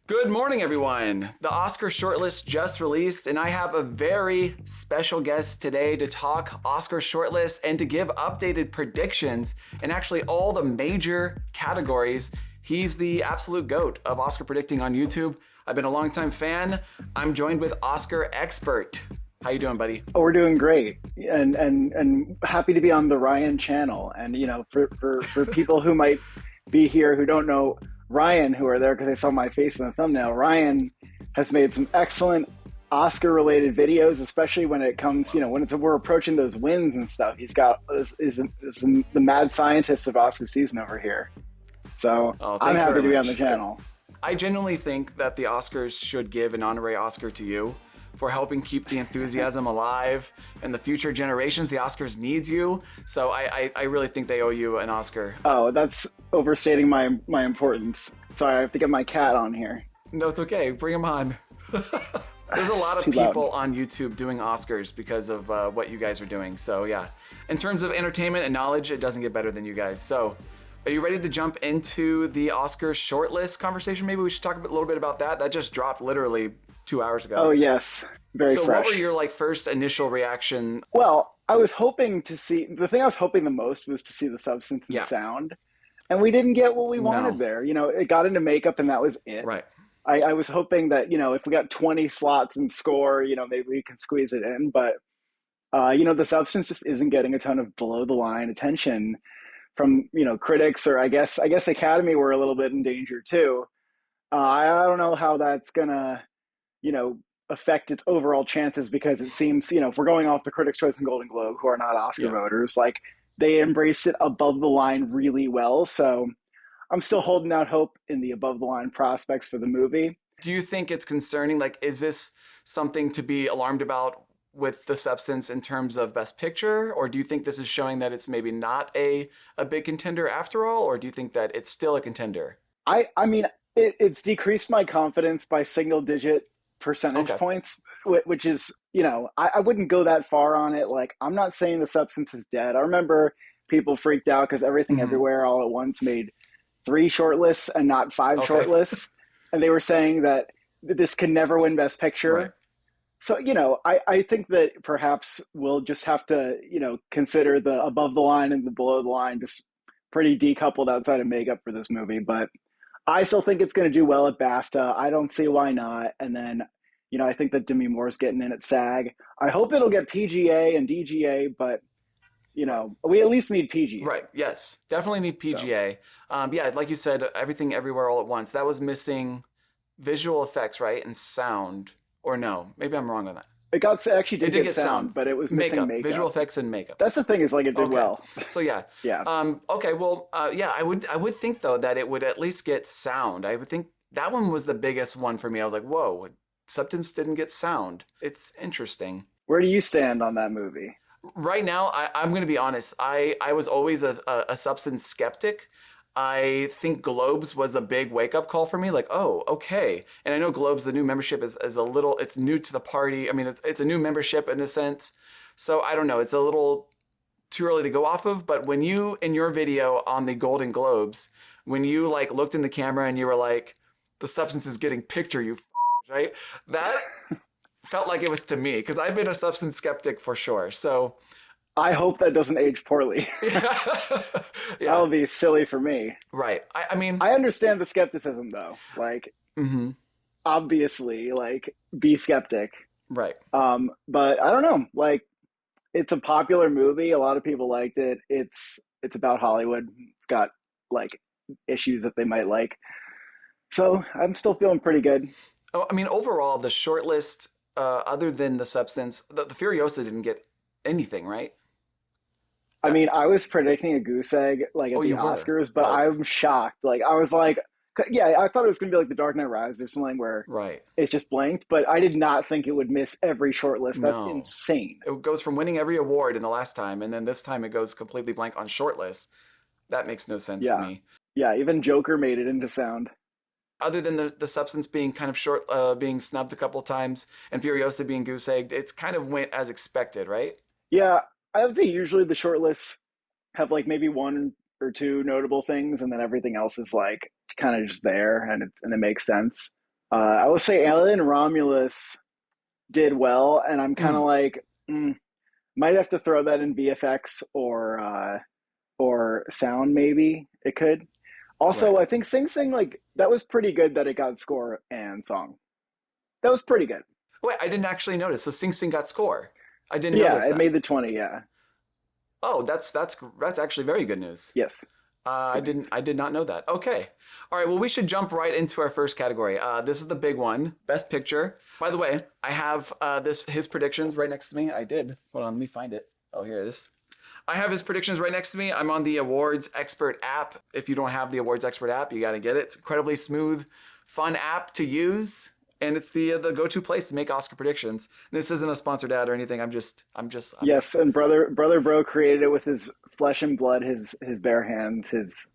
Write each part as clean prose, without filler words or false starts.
Good morning, everyone. The Oscar Shortlist just released, and I have a very special guest today to talk Oscar Shortlist and to give updated predictions in actually all the major categories. He's the absolute GOAT of Oscar predicting on YouTube. I've been a longtime fan. I'm joined with Oscar Expert. How you doing, buddy? Oh, we're doing great, and happy to be on the Ryan channel. And for people who might be here who don't know Ryan, who are there because they saw my face in the thumbnail, Ryan has made some excellent Oscar-related videos, especially when it comes, we're approaching those wins and stuff. He's got is the mad scientist of Oscar season over here. So I'm happy to be on the channel. I genuinely think that the Oscars should give an honorary Oscar to you for helping keep the enthusiasm alive and the future generations. The Oscars needs you. So I really think they owe you an Oscar. Oh, that's overstating my importance. Sorry, I have to get my cat on here. No, it's okay. Bring him on. There's a lot of people on YouTube doing Oscars because of what you guys are doing. So yeah, in terms of entertainment and knowledge, it doesn't get better than you guys. So are you ready to jump into the Oscar shortlist conversation? Maybe we should talk a little bit about that. That just dropped literally 2 hours ago. Oh yes, very fresh. So what were your first initial reaction? Well, I was hoping to see, the thing I was hoping the most was to see the substance and sound. And we didn't get what we wanted there. It got into makeup and that was it. Right. I was hoping that, if we got 20 slots in score, maybe we can squeeze it in. But, the substance just isn't getting a ton of below the line attention from, critics, or I guess the Academy were a little bit in danger too. I don't know how that's going to, affect its overall chances, because it seems, if we're going off the Critics' Choice and Golden Globe, who are not Oscar voters, they embraced it above the line really well. So I'm still holding out hope in the above the line prospects for the movie. Do you think it's concerning? Is this something to be alarmed about with the substance in terms of Best Picture? Or do you think this is showing that it's maybe not a big contender after all? Or do you think that it's still a contender? I mean, it's decreased my confidence by single digit percentage points, which is, I wouldn't go that far on it. I'm not saying the substance is dead. I remember people freaked out because Everything Everywhere All at Once made 3 shortlists and not 5 shortlists. And they were saying that this can never win Best Picture. Right. So, I think that perhaps we'll just have to, consider the above the line and the below the line just pretty decoupled outside of makeup for this movie. But I still think it's going to do well at BAFTA. I don't see why not. And then, I think that Demi Moore's getting in at SAG. I hope it'll get PGA and DGA, but, we at least need PGA. Right. Yes. Definitely need PGA. So. Yeah, like you said, Everything Everywhere All at Once. That was missing visual effects, right? And sound. Or no, maybe I'm wrong on that. It actually did get sound, but it was missing makeup. Visual effects and makeup. That's the thing, is it did well. So yeah. Yeah. Okay. Well, I would think though that it would at least get sound. I would think that one was the biggest one for me. I was like, whoa, substance didn't get sound. It's interesting. Where do you stand on that movie? Right now, I'm going to be honest. I was always a substance skeptic. I think Globes was a big wake-up call for me. Oh, okay. And I know Globes, the new membership is a little, it's new to the party. I mean, it's a new membership in a sense. So I don't know. It's a little too early to go off of. But when you, in your video on the Golden Globes, when you looked in the camera and you were like, the substance is getting picture, you right? That felt like it was to me, because I've been a substance skeptic for sure. So I hope that doesn't age poorly. That'll be silly for me. Right. I mean, I understand the skepticism though. Obviously, be skeptic. Right. But I don't know. It's a popular movie. A lot of people liked it. It's about Hollywood. It's got issues that they might like. So I'm still feeling pretty good. Oh, I mean, overall, the shortlist, other than the substance, the Furiosa didn't get anything, right? I mean, I was predicting a goose egg at the Oscars, but I'm shocked. I was like, yeah, I thought it was going to be like The Dark Knight Rises or something where it's just blanked, but I did not think it would miss every shortlist. That's insane. It goes from winning every award in the last time, and then this time it goes completely blank on shortlist. That makes no sense to me. Yeah, even Joker made it into sound. Other than the substance being kind of short, being snubbed a couple times, and Furiosa being goose egged, it's kind of went as expected, right? Yeah, I would say usually the shortlists have maybe 1 or 2 notable things, and then everything else is kind of just there, and it makes sense. I will say Alien Romulus did well, and I'm kind of Mm, like, might have to throw that in VFX or sound. Maybe it could. Also, right. I think Sing Sing, like, that was pretty good that it got score and song. That was pretty good. Wait, I didn't actually notice. So Sing Sing got score. I didn't Yeah, notice it that. made the 20. Yeah. Oh, that's actually very good news. Yes. I Good didn't. news. I did not know that. Okay. All right. Well, we should jump right into our first category. This is the big one, Best Picture. By the way, I have his predictions right next to me. I did. Hold on. Let me find it. Oh, here it is. I have his predictions right next to me. I'm on the Awards Expert app. If you don't have the Awards Expert app, you got to get it. It's an incredibly smooth, fun app to use, and it's the go-to place to make Oscar predictions. This isn't a sponsored ad or anything. I'm Yes, and brother bro created it with his flesh and blood, his bare hands, his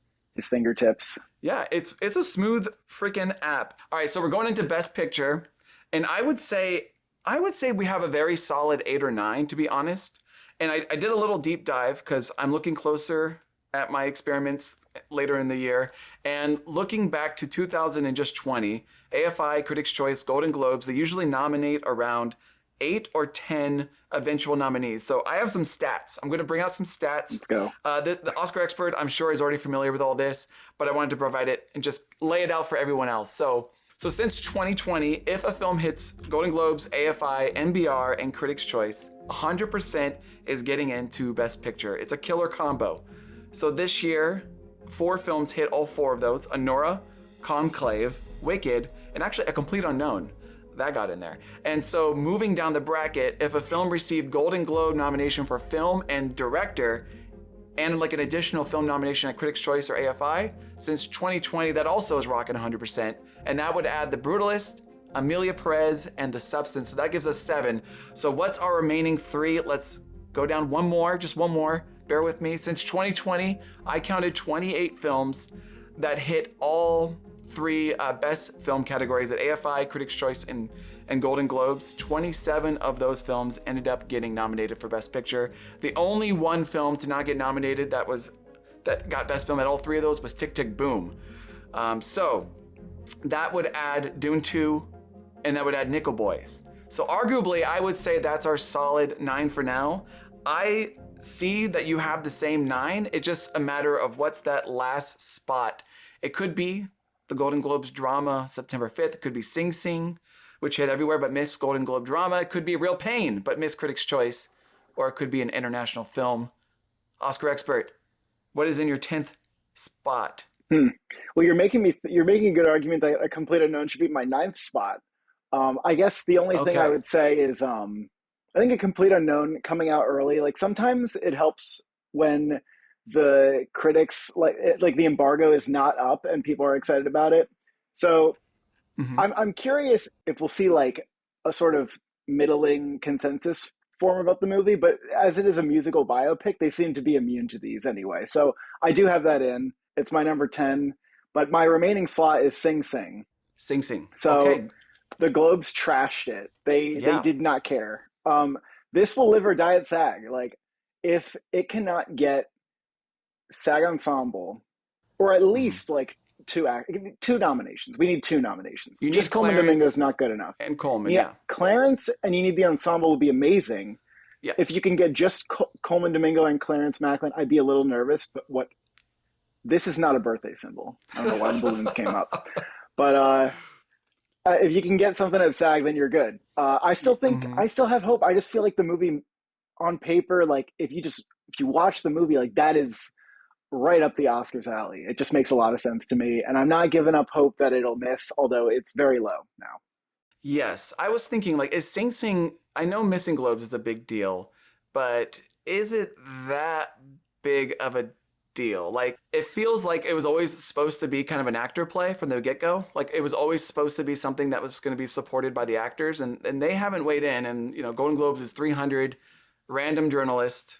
fingertips. Yeah, it's a smooth freaking app. All right, so we're going into Best Picture, and I would say we have a very solid 8 or 9, to be honest. And I did a little deep dive because I'm looking closer at my experiments later in the year, and looking back to 2020, AFI, Critics' Choice, Golden Globes, they usually nominate around 8 or 10 eventual nominees. So I have some stats. I'm going to bring out some stats. Let's go. The Oscar expert, I'm sure, is already familiar with all this, but I wanted to provide it and just lay it out for everyone else. So since 2020, if a film hits Golden Globes, AFI, NBR, and Critics' Choice, 100% is getting into Best Picture. It's a killer combo. So this year, 4 films hit all 4 of those: Anora, Conclave, Wicked, and actually A Complete Unknown. That got in there. And so moving down the bracket, if a film received Golden Globe nomination for film and director, and like an additional film nomination at Critics' Choice or AFI, since 2020, that also is rocking 100%. And that would add The Brutalist, Amelia Perez, and The Substance. So that gives us 7. So what's our remaining 3? Let's go down one more, just one more. Bear with me. Since 2020, I counted 28 films that hit all 3 best film categories at AFI, Critics' Choice, and Golden Globes. 27 of those films ended up getting nominated for Best Picture. The only one film to not get nominated that got Best Film at all 3 of those was Tick Tick Boom. So that would add Dune 2, and that would add Nickel Boys. So arguably, I would say that's our solid 9 for now. I see that you have the same 9. It's just a matter of what's that last spot. It could be the Golden Globes drama September 5th. It could be Sing Sing, which hit everywhere but missed Golden Globe drama. It could be Real Pain, but missed Critics' Choice. Or it could be an international film. Oscar expert, what is in your 10th spot? Hmm. Well, you're making a good argument that A Complete Unknown should be my ninth spot. I guess the only thing I Okay. would say is I think A Complete Unknown coming out early, like sometimes it helps when the critics like the embargo is not up and people are excited about it. So Mm-hmm. I'm curious if we'll see like a sort of middling consensus form about the movie, but as it is a musical biopic, they seem to be immune to these anyway. So I do have that in. It's my number 10, but my remaining slot is Sing Sing. Sing Sing. So Okay. the Globes trashed it. They Yeah. did not care. This will live or die at SAG. Like if it cannot get SAG Ensemble or at Mm-hmm. least like two nominations. We need 2 nominations. You Just need Coleman Domingo is Clarence not good enough. and Coleman. Yeah, Yeah. Clarence and you need the ensemble would be amazing. Yeah. If you can get just Coleman Domingo and Clarence Macklin, I'd be a little nervous. But what this is not a birthday symbol. I don't know why the balloons came up, but if you can get something at SAG, then you're good. I still think Mm-hmm. I still have hope. I just feel like the movie on paper, like if you watch the movie, like that is right up the Oscars alley. It just makes a lot of sense to me, and I'm not giving up hope that it'll miss, although it's very low now. Yes, I was thinking, like, is Sing Sing? I know missing Globes is a big deal, but is it that big of a deal? Like, it feels like it was always supposed to be kind of an actor play from the get-go. Like, it was always supposed to be something that was going to be supported by the actors, and they haven't weighed in. And Golden Globes is 300 random journalist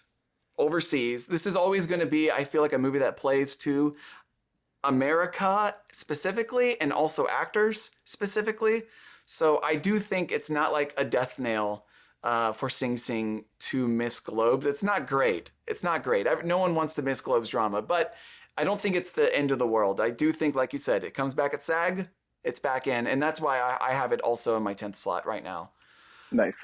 overseas. This is always going to be, I feel like, a movie that plays to America specifically and also actors specifically. So I do think it's not like a death nail for Sing Sing to miss Globes. It's not great. It's not great. No one wants to miss Globes drama, but I don't think it's the end of the world. I do think, like you said, it comes back at SAG. It's back in, and that's why I have it also in my 10th slot right now. Nice.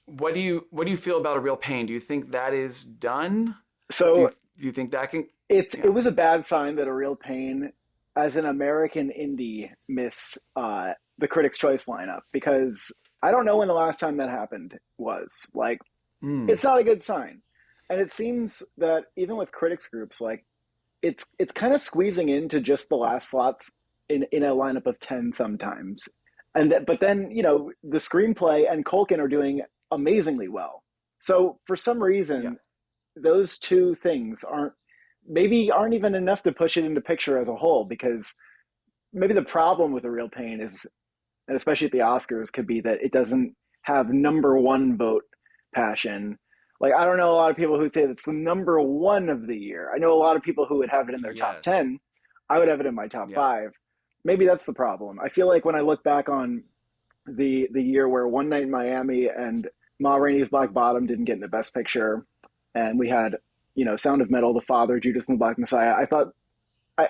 What do you feel about A Real Pain? Do you think that is done? Do you So do you think that can? it Yeah. was a bad sign that A Real Pain, as an American indie, missed the Critics' Choice lineup, because I don't know when the last time that happened was. Like, Mm, it's not a good sign, and it seems that even with critics groups, like it's kind of squeezing into just the last slots in a lineup of 10 sometimes. But then, the screenplay and Culkin are doing amazingly well. So for some yeah. reason, those two things aren't even enough to push it into picture as a whole, because maybe the problem with A Real Pain is, and especially at the Oscars, could be that it doesn't have number one vote passion. Like, I don't know a lot of people who'd say that's the number one of the year. I know a lot of people who would have it in their top Yes. 10. I would have it in my top Yeah. five. Maybe that's the problem. I feel like when I look back on the year where One Night in Miami and Ma Rainey's Black Bottom didn't get in the Best Picture, and we had, Sound of Metal, The Father, Judas and the Black Messiah, I thought, I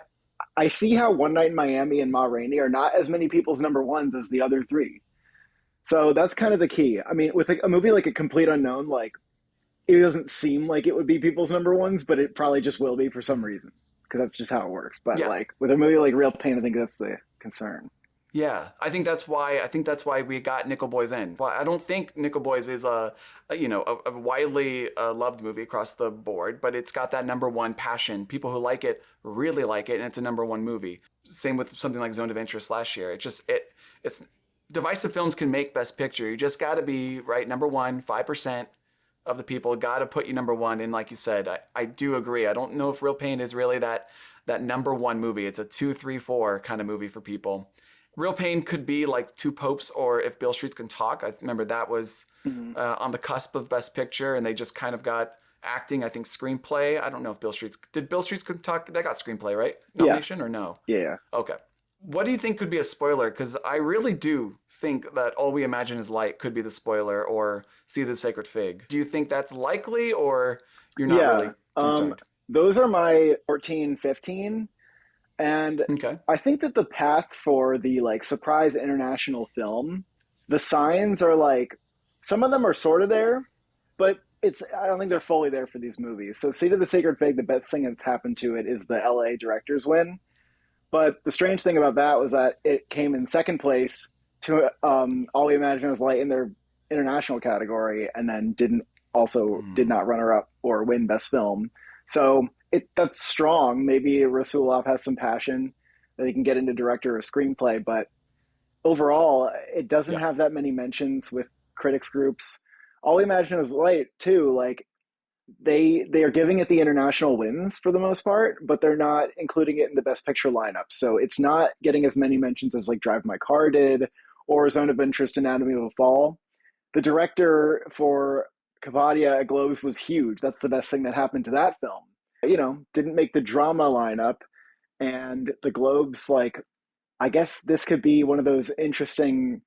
I see how One Night in Miami and Ma Rainey are not as many people's number ones as the other three. So that's kind of the key. I mean, with a movie like A Complete Unknown, like, it doesn't seem like it would be people's number ones, but it probably just will be for some Mhm. reason, because that's just how it works. But Yeah. like with a movie like Real Pain, I think that's the concern. Yeah, I think that's why we got Nickel Boys in. Well, I don't think Nickel Boys is a widely loved movie across the board, but it's got that number one passion. People who like it really like it, and it's a number one movie. Same with something like Zone of Interest last year. It's divisive films can make Best Picture. You just got to be right number one. 5% of the people got to put you number one. And like you said, I do agree. I don't know if Real Pain is really that number one movie. It's a two, three, four kind of movie for people. Real Pain could be like Two Popes or If Beale Streets Can Talk. I remember that was Mm-hmm. on the cusp of Best Picture, and they just kind of got acting. I think screenplay. I don't know if Beale Streets Can Talk. That got screenplay right Yeah, nomination or no? yeah, Okay. What do you think could be a spoiler? Because I really do think that All We Imagine Is Light could be the spoiler, or See the Sacred Fig. Do you think that's likely, or you're not yeah. really concerned? Those are my 14, 15. And Okay. I think that the path for the like surprise international film, the signs are like, some of them are sort of there, but I don't think they're Yeah. fully there for these movies. So Seat of the Sacred Fig, the best thing that's happened to it is the LA directors win. But the strange thing about that was that it came in second place to All We Imagine Was Light in their international category, and then did Mm. not runner up or win best film. So that's strong. Maybe Rasulov has some passion that he can get into director or screenplay, but overall, it doesn't Yeah. have that many mentions with critics groups. All We Imagine Was Light too. Like, they are giving it the international wins for the most part, but they're not including it in the best picture lineup. So it's not getting as many mentions as like Drive My Car did, or Zone of Interest, Anatomy of a Fall. The director for Cavadia at Globes was huge. That's the best thing that happened to that film. Didn't make the drama lineup, and the Globes, like, I guess this could be one of those interesting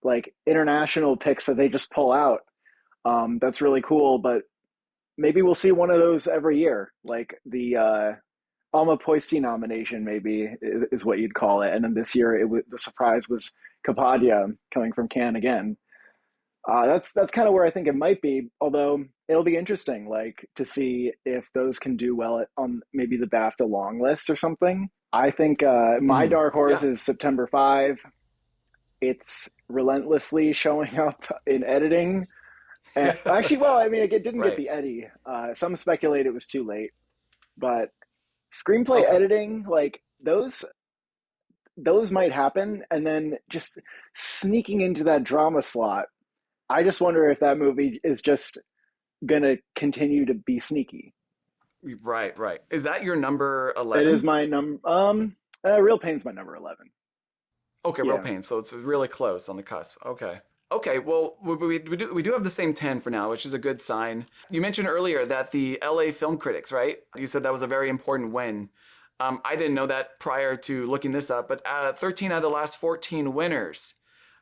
like international picks that they just pull out. That's really cool, but maybe we'll see one of those every year, like the Alma Poisty nomination, maybe is what you'd call it. And then this year, the surprise was Capadia coming from Cannes again. That's kind of where I think it might be. Although it'll be interesting, like, to see if those can do well on maybe the BAFTA long list or something. I think my Mm. dark horse Yeah. is September 5. It's relentlessly showing up in editing. And actually, well, I mean, it didn't get Right. the Eddie. Some speculate it was too late, but screenplay Okay. editing, like, those might happen, and then just sneaking into that drama slot. I just wonder if that movie is just gonna continue to be sneaky. Right. Right. Is that your number It is 11? my number. Real Pain's my number 11. Okay, Real Yeah, Pain. So it's really close on the cusp. Okay. Okay, well, we do have the same 10 for now, which is a good sign. You mentioned earlier that the LA film critics, right? You said that was a very important win. I didn't know that prior to looking this up, but 13 out of the last 14 winners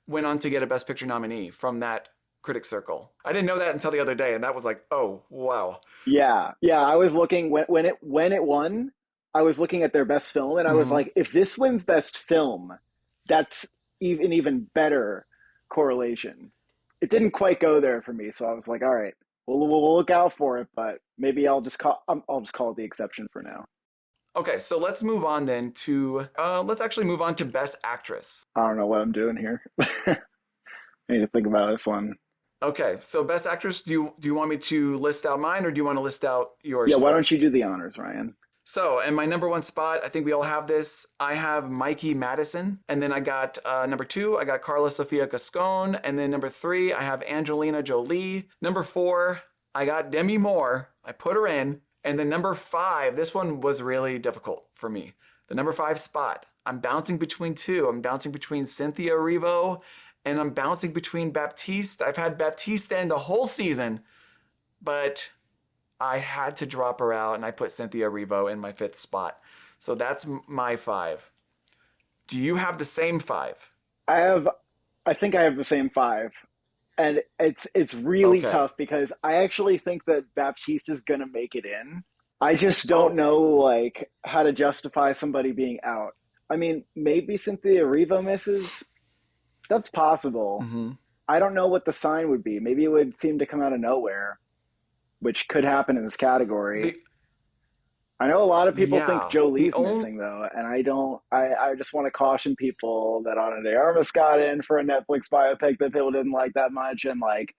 went on to get a Best Picture nominee from that critic circle. I didn't know that until the other day, and that was like, oh, wow. yeah. I was looking when it won. I was looking at their best film, and I was Hmm. like, if this wins best film, that's even better correlation. It didn't quite go there for me, so I was like, all right, we'll look out for it, but maybe I'll just call it the exception for now. Okay, so let's move on then to let's actually move on to Best Actress. I don't know what I'm doing here. I need to think about this one. Okay, so Best Actress, do you want me to list out mine or do you want to list out yours Yeah, why don't you first? do the honors, Ryan? So, in my number one spot, I think we all have this. I have Mikey Madison, and then I got number two, I got Carla Sofia Gascon, and then number three, I have Angelina Jolie. Number four, I got Demi Moore. I put her in, and then number five, this one was really difficult for me. The number five spot, I'm bouncing between two. I'm bouncing between Cynthia Erivo, and I'm bouncing between Baptiste. I've had Baptiste in the whole season, but I had to drop her out and I put Cynthia Erivo in my fifth spot. So that's my five. Do you have the same five? I have, I think I have the same five, and it's really Okay. tough because I actually think that Baptiste is gonna make it in. I just don't Oh. know like how to justify somebody being out. I mean, maybe Cynthia Erivo misses. That's possible. Mm-hmm. I don't know what the sign would be. Maybe it would seem to come out of nowhere, which could happen in this category. The I know a lot of people think yeah. The Jolie's only missing though, and I don't. I just want to caution people that Ana de Armas got in for a Netflix biopic that people didn't like that much, and like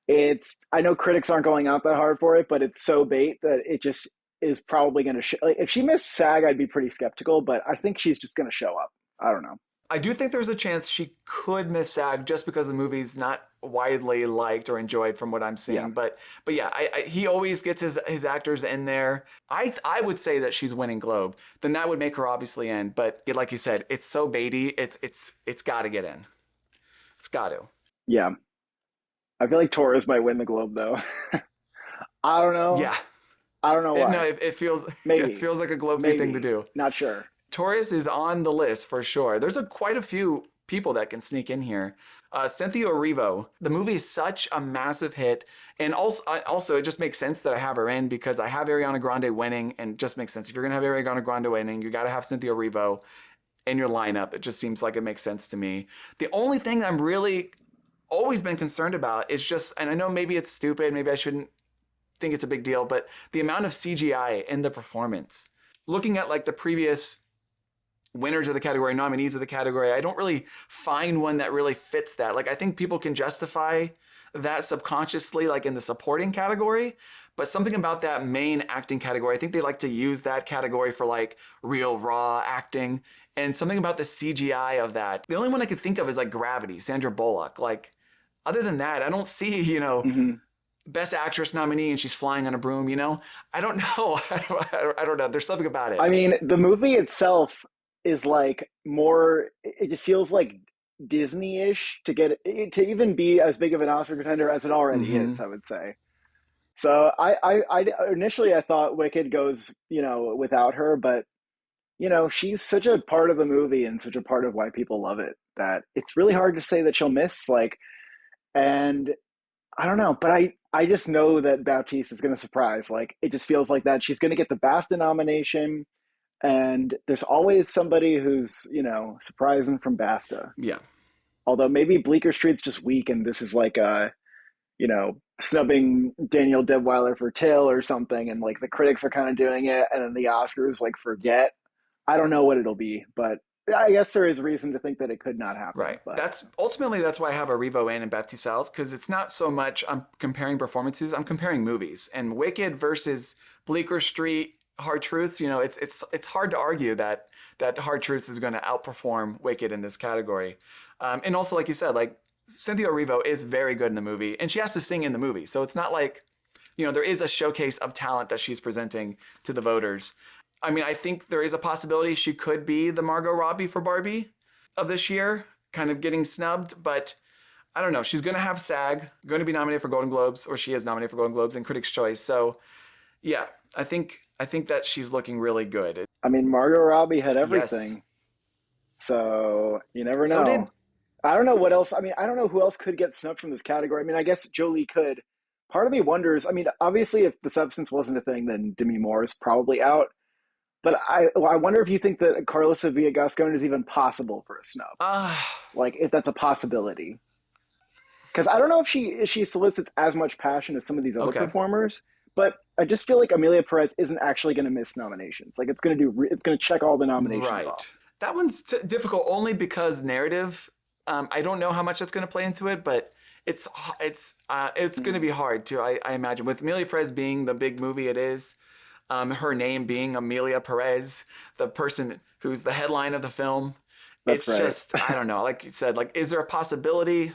it's. I know critics aren't going out that hard for it, but it's so bait that it just is probably going to. Like, if she missed SAG, I'd be pretty skeptical, but I think she's just going to show up. I don't know. I do think there's a chance she could miss SAG just because the movie's not widely liked or enjoyed from what I'm Yeah, seeing. But yeah, he always gets his actors in there. I would say that she's winning Globe. Then that would make her obviously in. But like you said, it's so baity. It's got to get in. It's got to. yeah. I feel like Torres might win the Globe though. I don't know. Yeah. I don't know No, why. it feels it Maybe, feels like a Globesy thing to maybe. do. Not sure. Torres is on the list for sure. There's quite a few people that can sneak in here. Cynthia Erivo. The movie is such a massive hit, and also it just makes sense that I have her in because I have Ariana Grande winning, and it just makes sense. If you're gonna have Ariana Grande winning, you got to have Cynthia Erivo in your lineup. It just seems like it makes sense to me. The only thing I'm really always been concerned about is just, and I know maybe it's stupid, maybe I shouldn't think it's a big deal, but the amount of CGI in the performance. Looking at like the previous winners of the category, nominees of the category, I don't really find one that really fits that. Like I think people can justify that subconsciously, like in the supporting category, but something about that main acting category, I think they like to use that category for like real raw acting, and something about the CGI of that. The only one I could think of is like Gravity, Sandra Bullock. Like other than that, I don't see, Hmm. best actress nominee and she's flying on a broom, I don't know. I don't know. There's something about it. I mean, the movie itself is like more. It just feels like Disney-ish to get it, to even be as big of an Oscar contender as it already Mm-hmm. is. I would say. So I initially I thought Wicked goes, without her, but she's such a part of the movie and such a part of why people love it that it's really hard to say that she'll miss. Like, and I don't know, but I just know that Baptiste is going to surprise. Like, it just feels like that she's going to get the BAFTA nomination, and there's always somebody who's surprising from BAFTA. Yeah. Although maybe Bleecker Street's just weak, and this is like snubbing Daniel Deadweiler for Till or something, and like the critics are kind of doing it, and then the Oscars like forget. I don't know what it'll be, but I guess there is reason to think that it could not happen. Right. But That's why I have a Revo in and Baptiste Salles, because it's not so much I'm comparing performances, I'm comparing movies. And Wicked versus Bleecker Street, Hard Truths, it's hard to argue that Hard Truths is going to outperform Wicked in this category. And also, like you said, like Cynthia Erivo is very good in the movie, and she has to sing in the movie. So it's not like, there is a showcase of talent that she's presenting to the voters. I mean, I think there is a possibility she could be the Margot Robbie for Barbie of this year, kind of getting snubbed, but I don't know. She's going to have SAG, going to be nominated for Golden Globes, or she is nominated for Golden Globes and Critics' Choice. So, yeah, I think that she's looking really good. I mean, Margot Robbie had Yes. everything, so you never So did know. I don't know what else. I mean, I don't know who else could get snubbed from this category. I mean, I guess Jolie could. Part of me wonders. I mean, obviously, if the substance wasn't a thing, then Demi Moore is probably out. But I wonder if you think that Carlos Sevilla Gascon is even possible for a snub. Uh, Like if that's a possibility. Because I don't know if she solicits as much passion as some of these other okay. performers, but I just feel like Amelia Perez isn't actually going to miss nominations. Like it's going to check all the nominations Right. off. That one's difficult only because narrative. I don't know how much that's going to play into it, but it's going to Mm, be hard too. I imagine with Amelia Perez being the big movie it is, her name being Amelia Perez, the person who's the headline of the film. that's It's right. just I don't know. Like you said, like is there a possibility?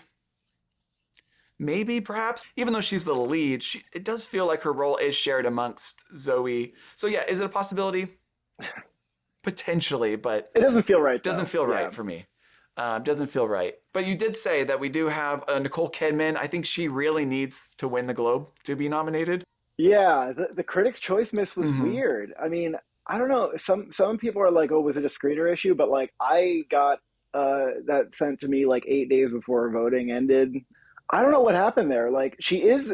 Maybe, perhaps, even though she's the lead, it does feel like her role is shared amongst Zoe. So yeah, is it a possibility? Potentially, but It doesn't feel right doesn't though. feel Yeah. right for me. Doesn't feel right. But you did say that we do have Nicole Kidman. I think she really needs to win the Globe to be nominated. Yeah, the Critics' Choice miss was Mm-hmm. weird. I mean, I don't know. Some people are like, "Oh, was it a screener issue?" But like, I got that sent to me like 8 days before voting ended. I don't know what happened there. Like, she is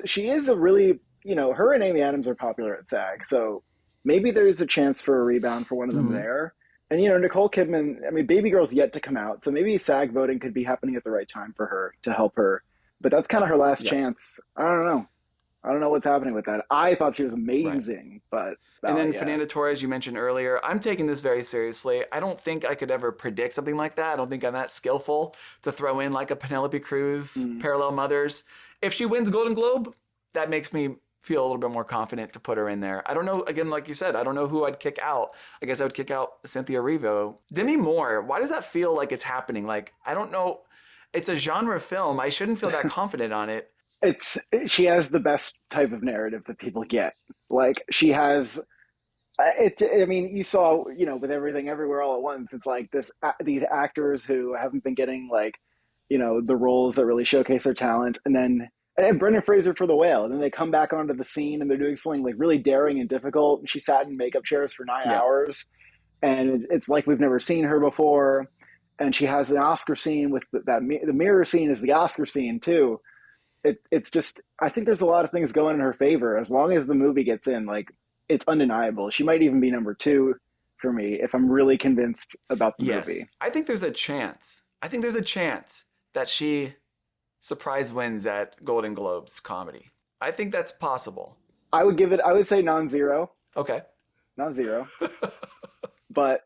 a really her and Amy Adams are popular at SAG, so maybe there's a chance for a rebound for one of them Mm-hmm. there. And Nicole Kidman. I mean, Baby Girl's yet to come out, so maybe SAG voting could be happening at the right time for her to help her. But that's kind of her last Yeah. chance. I don't know. I don't know what's happening with that. I thought she was Right. amazing, but And then yeah, Fernanda Torres, you mentioned earlier. I'm taking this very seriously. I don't think I could ever predict something like that. I don't think I'm that skillful to throw in like a Penelope Cruz, mm, Parallel Mothers. If she wins Golden Globe, that makes me feel a little bit more confident to put her in there. I don't know, again, like you said, I don't know who I'd kick out. I guess I would kick out Cynthia Erivo. Demi Moore, why does that feel like it's happening? Like, I don't know. It's a genre film. I shouldn't feel that confident on it. it's she has the best type of narrative that people get. Like she has it. I mean, you saw with Everything Everywhere All at Once. It's like these actors who haven't been getting like the roles that really showcase their talent, and Brendan Fraser for The Whale, and then they come back onto the scene and they're doing something like really daring and difficult. She sat in makeup chairs for nine Yeah. hours and it's like we've never seen her before. And she has an Oscar scene with the mirror scene is the Oscar scene too. It's just I think there's a lot of things going in her favor as long as the movie gets in. Like it's undeniable. She might even be number two for me if I'm really convinced about the Yes. movie. I think there's a chance. I think there's a chance that she surprise wins at Golden Globes comedy. I think that's possible. I would give it. I would say non-zero, Okay. non-zero. But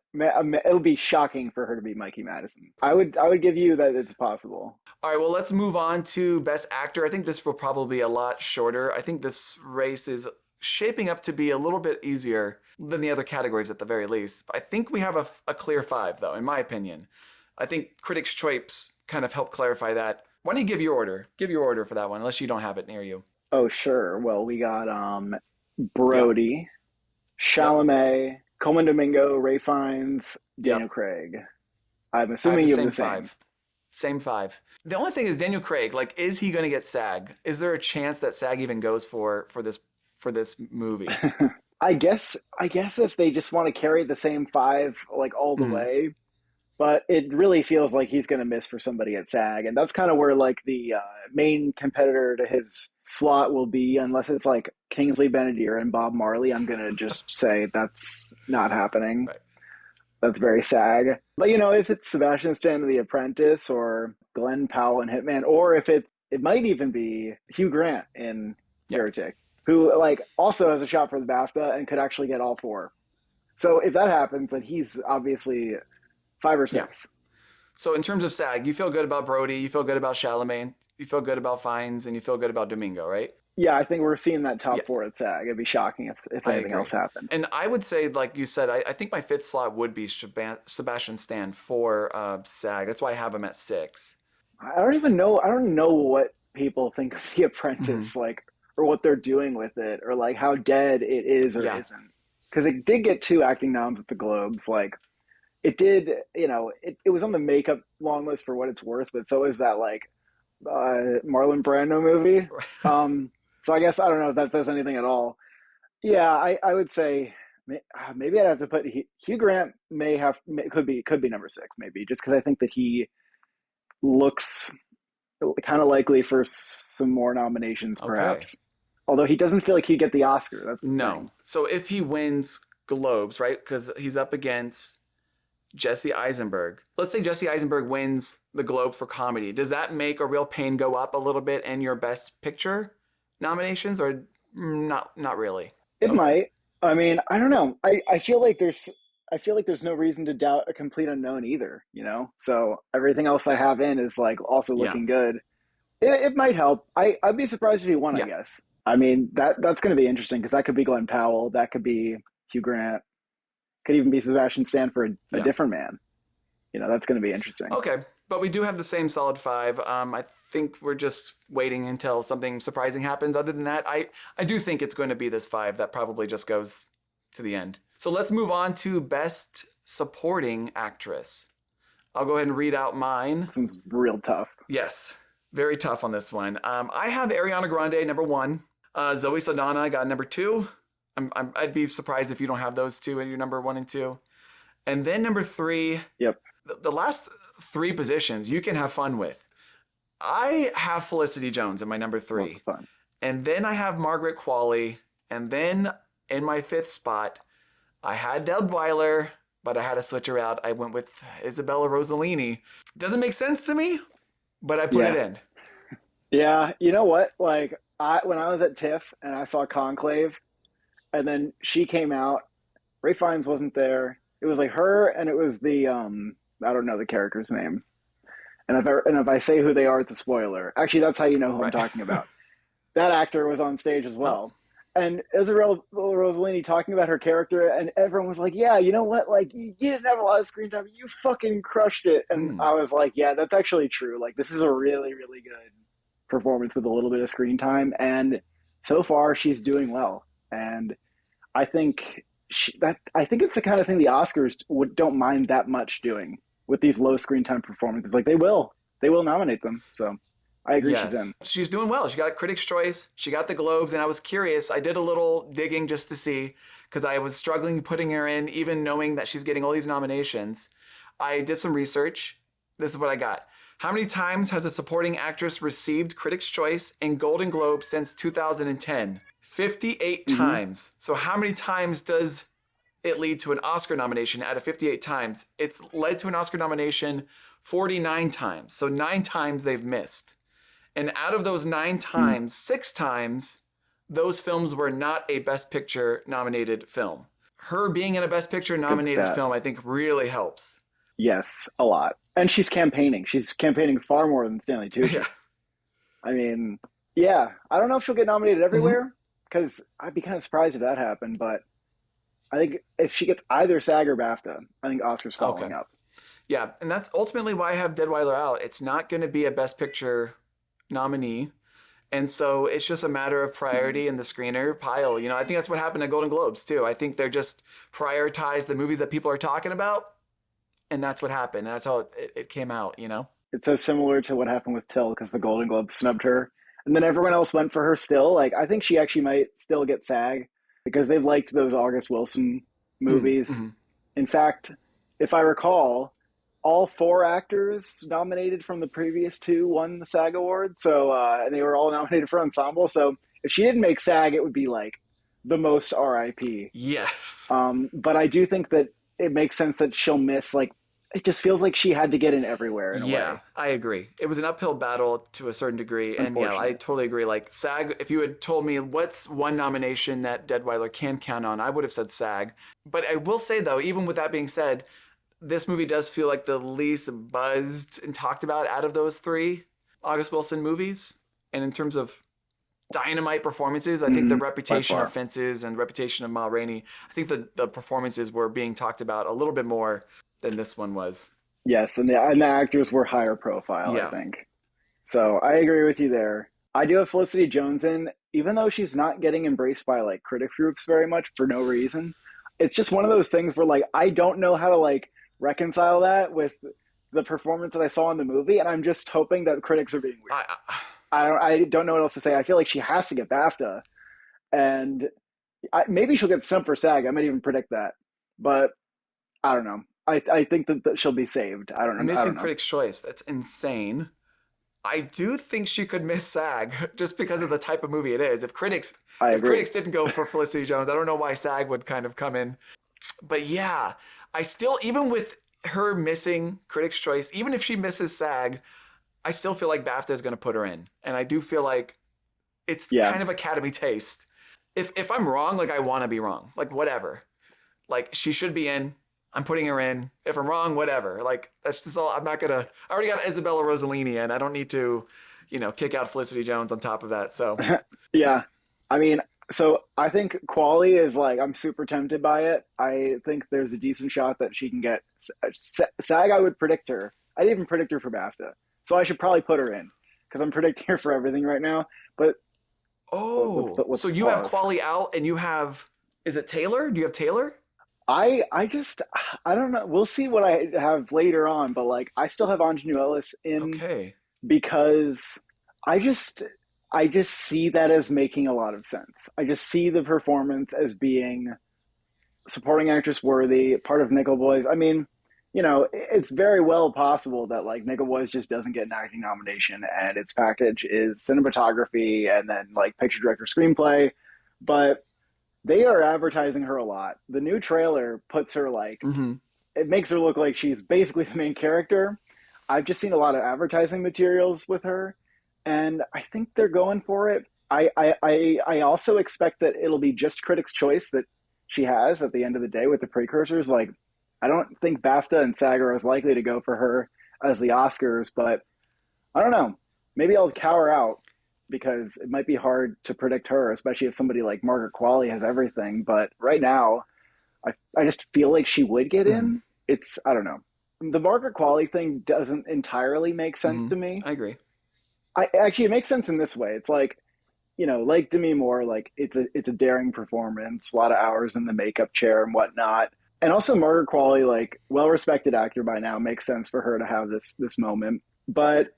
it'll be shocking for her to be Mikey Madison. I would give you that it's possible. All right, well, let's move on to Best Actor. I think this will probably be a lot shorter. I think this race is shaping up to be a little bit easier than the other categories at the very least. I think we have a clear five, though, in my opinion. I think Critics' Choice kind of helped clarify that. Why don't you give your order? Give your order for that one, unless you don't have it near you. Oh sure. Well, we got Yep, Brody, yep, Chalamet, Coleman Domingo, Ray Fiennes, Daniel yep. Craig. I'm I have assuming the you have same the same. five. Same five. The only thing is Daniel Craig. Like, is he going to get SAG? Is there a chance that SAG even goes for this movie? I guess if they just want to carry the same five like all the Mm-hmm. way, but it really feels like he's going to miss for somebody at SAG, and that's kind of where like the main competitor to his slot will be, unless it's like Kingsley Benadir and Bob Marley. I'm going to just say that's not happening. Right. That's very SAG. But if it's Sebastian Stan in The Apprentice or Glenn Powell in Hitman, or if it might even be Hugh Grant in Yeah. Heretic, who like also has a shot for the BAFTA and could actually get all four. So if that happens, then he's obviously five or Yeah. six. So in terms of SAG, you feel good about Brody, you feel good about Chalamet, you feel good about Fiennes, and you feel good about Domingo, right? Yeah, I think we're seeing that Yeah, top four at SAG. It'd be shocking if I anything agree. else happened. And I would say, like you said, I think my fifth slot would be Sebastian Stan for SAG. That's why I have him at six. I don't even know. I don't know what people think of The Mm-hmm. Apprentice, like, or what they're doing with it, or like how dead it is or Yeah. isn't. Because it did get two acting noms at the Globes. Like, it did. It was on the makeup long list for what it's worth, but so is that like Marlon Brando movie. Um, so I guess I don't know if that says anything at all. Yeah, I would say maybe I'd have to put Hugh Grant could be number six maybe just because I think that he looks kind of likely for some more nominations Okay. perhaps. Although he doesn't feel like he'd get the Oscar. That's the No. thing. So if he wins Globes, right? Because he's up against Jesse Eisenberg. Let's say Jesse Eisenberg wins the Globe for comedy. Does that make A Real Pain go up a little bit in your Best Picture nominations, or not really? It Okay. might. I mean, I don't know. I feel like there's no reason to doubt a complete unknown either, you know? So everything else I have in is like also Yeah. looking good. It might help. I'd be surprised if he won, I Yeah. guess. I mean, that's going to be interesting because that could be Glenn Powell, that could be Hugh Grant, could even be Sebastian Stan for a Yeah. different man. You know, that's going to be interesting. Okay. But we do have the same solid five. I think we're just waiting until something surprising happens. Other than that, I do think it's going to be this five that probably just goes to the end. So let's move on to Best Supporting Actress. I'll go ahead and read out mine. Seems real tough. Yes, very tough on this one. I have Ariana Grande number one. Zoe Saldana got number two. I'd be surprised if you don't have those two in your number one and two. And then number three, Yep. the last three positions you can have fun with. I have Felicity Jones in my number Lots three. of fun. And then I have Margaret Qualley. And then in my fifth spot, I had Weiler, but I had to switch her out. I went with Isabella Rossellini. Doesn't make sense to me, but I put it Yeah. in. Yeah. You know what? Like, when I was at TIFF and I saw Conclave, and then she came out, Ray Fiennes wasn't there. It was like her, and it was the I don't know the character's name. And if I say who they are, it's a spoiler. Actually, that's how you know who I'm Right. talking about. That actor was on stage as Oh. well. And Isabella Rossellini talking about her character, and everyone was like, "Yeah, you know what? Like, you didn't have a lot of screen time. You fucking crushed it." And Mm. I was like, "Yeah, that's actually true. Like, this is a really, really good performance with a little bit of screen time, and so far she's doing well." And I think I think it's the kind of thing the Oscars don't mind that much doing with these low screen time performances. Like, they will nominate them. So I agree, she's in. Yes. She's doing well. She got Critics' Choice. She got the Globes, and I was curious. I did a little digging just to see because I was struggling putting her in, even knowing that she's getting all these nominations. I did some research. This is what I got. How many times has a supporting actress received Critics' Choice and Golden Globe since 2010? 58 Mm-hmm. times. So how many times does it lead to an Oscar nomination out of 58 times? It's led to an Oscar nomination 49 times. So 9 times they've missed. And out of those 9 times, 6 times, those films were not a Best Picture nominated film. Her being in a Best Picture Good nominated stat. film, I think, really helps. Yes, a lot. And she's campaigning. She's campaigning far more than Stanley Tucci. Yeah. I mean, yeah, I don't know if she'll get nominated Mm-hmm. everywhere because I'd be kind of surprised if that happened. But I think if she gets either SAG or BAFTA, I think Oscar's Okay. following up. Yeah, and that's ultimately why I have Deadweiler out. It's not going to be a Best Picture nominee. And so it's just a matter of priority in the screener pile. You know, I think that's what happened at Golden Globes too. I think they're just prioritize the movies that people are talking about, and that's what happened. That's how it came out, you know? It's so similar to what happened with Till because the Golden Globes snubbed her, and then everyone else went for her still. Like, I think she actually might still get SAG because they've liked those August Wilson movies. Mm-hmm. In fact, if I recall, all four actors nominated from the previous two won the SAG award. So, and they were all nominated for ensemble. So, if she didn't make SAG, it would be like the most RIP. Yes. But I do think that it makes sense that she'll miss. Like, it just feels like she had to get in everywhere in a Yeah, way. I agree. It was an uphill battle to a certain degree. And yeah, I Unfortunately, totally agree. Like SAG, if you had told me what's one nomination that Deadweiler can count on, I would have said SAG. But I will say though, even with that being said, this movie does feel like the least buzzed and talked about out of those three August Wilson movies. And in terms of dynamite performances, I think the by reputation far. of Fences and reputation of Ma Rainey, I think the performances were being talked about a little bit more than this one was. Yes, and the actors were higher profile, I Yeah. think. So I agree with you there. I do have Felicity Jones in, even though she's not getting embraced by like critics groups very much for no reason. It's just one of those things where like I don't know how to like reconcile that with the performance that I saw in the movie, and I'm just hoping that critics are being weird. I don't know what else to say. I feel like she has to get BAFTA, and maybe she'll get some for SAG. I might even predict that, but I don't know. I think that she'll be saved. I don't know. Missing Critics' Choice. That's insane. I do think she could miss SAG just because of the type of movie it is. I If agree. critics didn't go for Felicity Jones, I don't know why SAG would kind of come in. But yeah, I still, even with her missing Critics' Choice, even if she misses SAG, I still feel like BAFTA is going to put her in. And I do feel like it's Yeah. kind of Academy taste. If I'm wrong, like I want to be wrong. Like whatever. Like she should be in. I'm putting her in. If I'm wrong, whatever. Like that's just all. I'm not gonna. I already got Isabella Rossellini in. I don't need to, kick out Felicity Jones on top of that. So Yeah. I mean, so I think Quali is like, I'm super tempted by it. I think there's a decent shot that she can get SAG. I would predict her. I'd even predict her for BAFTA. So I should probably put her in because I'm predicting her for everything right now. But what's so the you have pause? Quali out, and you have. Is it Taylor? Do you have Taylor? I just I don't know. We'll see what I have later on, but like I still have Ingenue Ellis in Okay. because I just I just see that as making a lot of sense. I just see the performance as being supporting actress worthy, part of Nickel Boys. I mean, it's very well possible that like Nickel Boys just doesn't get an acting nomination and its package is cinematography and then like picture director screenplay, but they are advertising her a lot. The new trailer puts her like Mm-hmm. it makes her look like she's basically the main character. I've just seen a lot of advertising materials with her, and I think they're going for it. I also expect that it'll be just Critics' Choice that she has at the end of the day with the precursors. Like, I don't think BAFTA and SAG are as likely to go for her as the Oscars, but I don't know. Maybe I'll cower out because it might be hard to predict her, especially if somebody like Margaret Qualley has everything. But right now, I just feel like she would get Mm-hmm. in. I don't know. The Margaret Qualley thing doesn't entirely make sense Mm-hmm. to me. I agree. I actually it makes sense in this way. It's like, like Demi Moore, like it's a daring performance, a lot of hours in the makeup chair and whatnot. And also Margaret Qualley, like well respected actor by now, makes sense for her to have this moment. But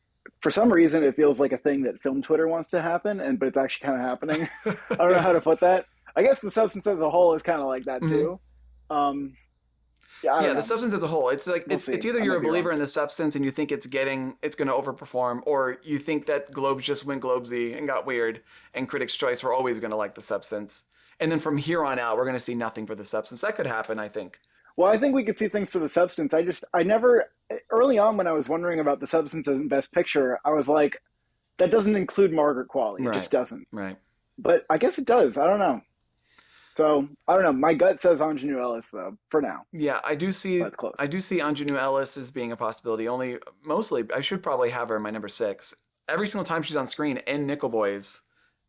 for some reason it feels like a thing that film Twitter wants to happen, but it's actually kind of happening. I don't know how to Yes. put that. I guess the substance as a whole is kind of like that Mm-hmm. too. Um, yeah, I don't Yeah, the know. substance as a whole. It's like We'll it's see. either I you're might a be believer wrong. in the substance and you think it's going to overperform, or you think that Globes just went Globesy and got weird, and Critics' Choice were always going to like the substance, and then from here on out we're going to see nothing for the substance. That could happen, I think. Well, I think we could see things for the substance. I never, early on when I was wondering about the substance as Best Picture, I was like, that doesn't include Margaret Qualley. It Right. just doesn't. Right. But I guess it does. I don't know. So I don't know. My gut says Ingenue Ellis though, for now. Yeah, But it's close. I do see Anjanou Ellis as being a possibility. Only mostly I should probably have her in my number 6. Every single time she's on screen in Nickel Boys,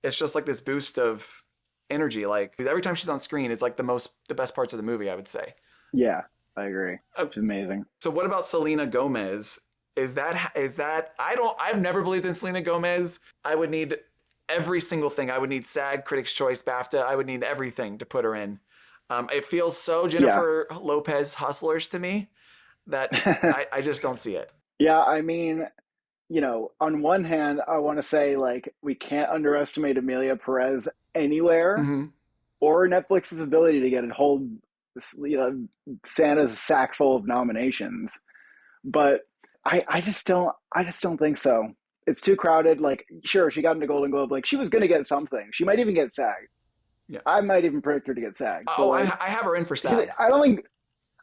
it's just like this boost of energy. Like every time she's on screen, it's like the best parts of the movie, I would say. Yeah, I agree. Uh, She's amazing. so what about Selena Gomez? Is that I've never believed in Selena Gomez. I would need every single thing. I would need SAG, Critics' Choice, BAFTA. I would need everything to put her in. It feels so Yeah. Jennifer Lopez Hustlers to me that I just don't see it. Yeah, I mean, on one hand, I want to say like we can't underestimate Amelia Perez anywhere Mm-hmm. or Netflix's ability to get a whole, Santa's sack full of nominations. But I just don't think so. It's too crowded. Like, sure, she got into Golden Globe. Like, she was gonna get something. She might even get SAG. Yeah. I might even predict her to get SAG. But Oh, like, I have her in for SAG. I don't think.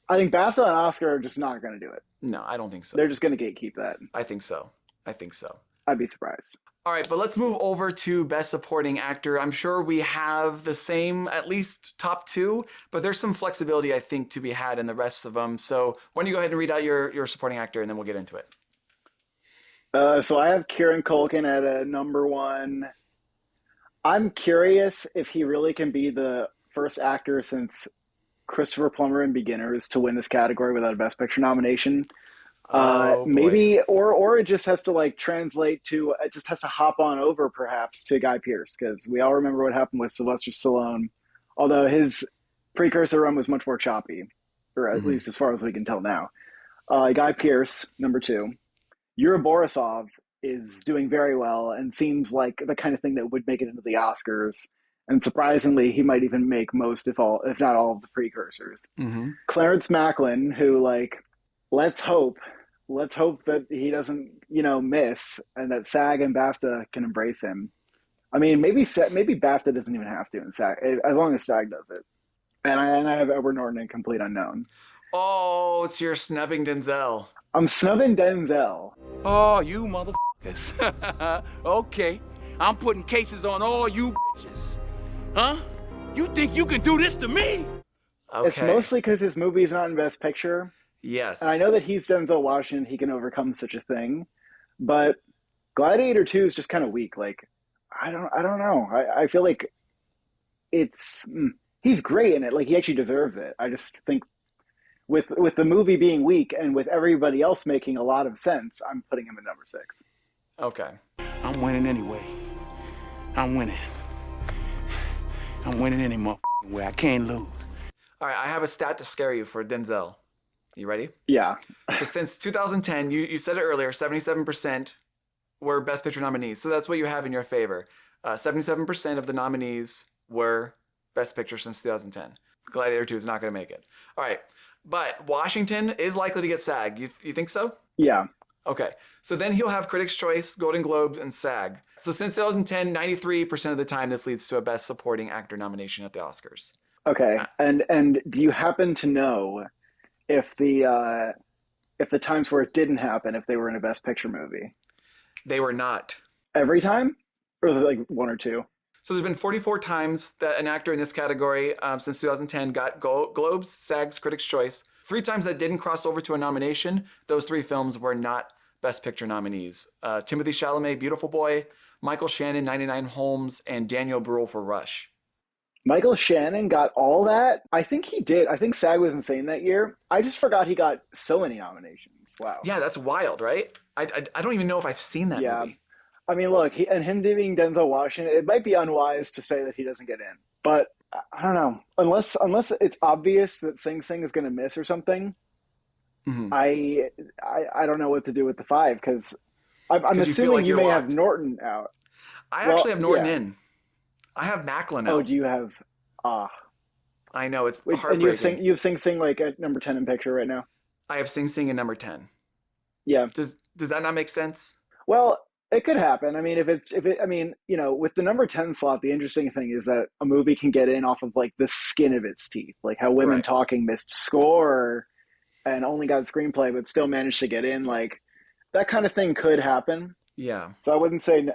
I think BAFTA and Oscar are just not gonna do it. No, I don't think so. They're just gonna gatekeep that. I think so. I think so. I'd be surprised. All right, but let's move over to Best Supporting Actor. I'm sure we have the same, at least top 2, but there's some flexibility, I think, to be had in the rest of them. So why don't you go ahead and read out your supporting actor, and then we'll get into it. So I have Kieran Culkin at a number 1. I'm curious if he really can be the first actor since Christopher Plummer in Beginners to win this category without a Best Picture nomination. Oh boy. Maybe, or it just has to like translate to, it just has to hop on over perhaps to Guy Pearce because we all remember what happened with Sylvester Stallone, although his precursor run was much more choppy, or at Mm-hmm. least as far as we can tell now. Guy Pearce, number 2. Yuri Borisov is doing very well and seems like the kind of thing that would make it into the Oscars. And surprisingly, he might even make most, if not all, of the precursors. Mm-hmm. Clarence Macklin, who like, let's hope, let's hope that he doesn't, miss, and that SAG and BAFTA can embrace him. I mean, maybe BAFTA doesn't even have to, and SAG, as long as SAG does it. And I have Edward Norton in Complete Unknown. Oh, it's your snubbing Denzel. I'm snubbing Denzel. Oh, you motherfuckers. Okay, I'm putting cases on all you bitches. Huh? You think you can do this to me? Okay. It's mostly because his movie's not in Best Picture. Yes. And I know that he's Denzel Washington. He can overcome such a thing. But Gladiator 2 is just kind of weak. Like, I don't know. I feel like he's great in it. Like, he actually deserves it. I just think with the movie being weak and with everybody else making a lot of sense, I'm putting him at number 6. Okay. I'm winning anyway. I'm winning. I'm winning any motherfucking way. I can't lose. All right, I have a stat to scare you for Denzel. You ready? Yeah. So since 2010, you said it earlier, 77% were Best Picture nominees. So that's what you have in your favor. 77% of the nominees were Best Picture since 2010. Gladiator 2 is not going to make it. All right, but Washington is likely to get SAG. You think so? Yeah. Okay, so then he'll have Critics' Choice, Golden Globes, and SAG. So since 2010, 93% of the time this leads to a Best Supporting Actor nomination at the Oscars. Okay. And do you happen to know if the times where it didn't happen, if they were in a Best Picture movie? They were not. Every time? Or was it like one or two? So there's been 44 times that an actor in this category since 2010 got Globes, SAGs, Critics' Choice. 3 times that didn't cross over to a nomination. Those 3 films were not Best Picture nominees. Timothée Chalamet, Beautiful Boy, Michael Shannon, 99 Homes, and Daniel Bruhl for Rush. Michael Shannon got all that? I think he did. I think SAG was insane that year. I just forgot he got so many nominations. Wow. Yeah, that's wild, right? I don't even know if I've seen that movie. I mean, look, him being Denzel Washington, it might be unwise to say that he doesn't get in. But I don't know. Unless it's obvious that Sing Sing is going to miss or something, I don't know what to do with the 5, because I'm assuming like you may locked. have Norton out. I actually have Norton in. I have Macklin out. Oh, do you have... I know, it's Wait, heartbreaking. And you have Sing Sing like at number 10 in picture right now? I have Sing Sing in number 10. Yeah. Does that not make sense? Well, it could happen. I mean, with the number 10 slot, the interesting thing is that a movie can get in off of like the skin of its teeth, like how Women Talking missed score and only got screenplay, but still managed to get in. Like that kind of thing could happen. Yeah. So I wouldn't say,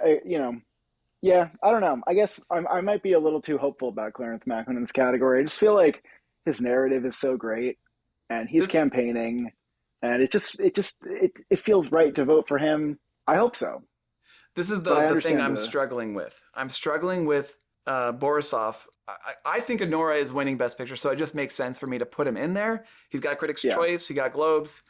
yeah, I don't know. I guess I might be a little too hopeful about Clarence Macklin in this category. I just feel like his narrative is so great, and he's campaigning, and it feels right to vote for him. I hope so. This is the thing I'm struggling with. I'm struggling with Borisov. I think Anora is winning Best Picture, so it just makes sense for me to put him in there. He's got Critics' Choice. He got Globes.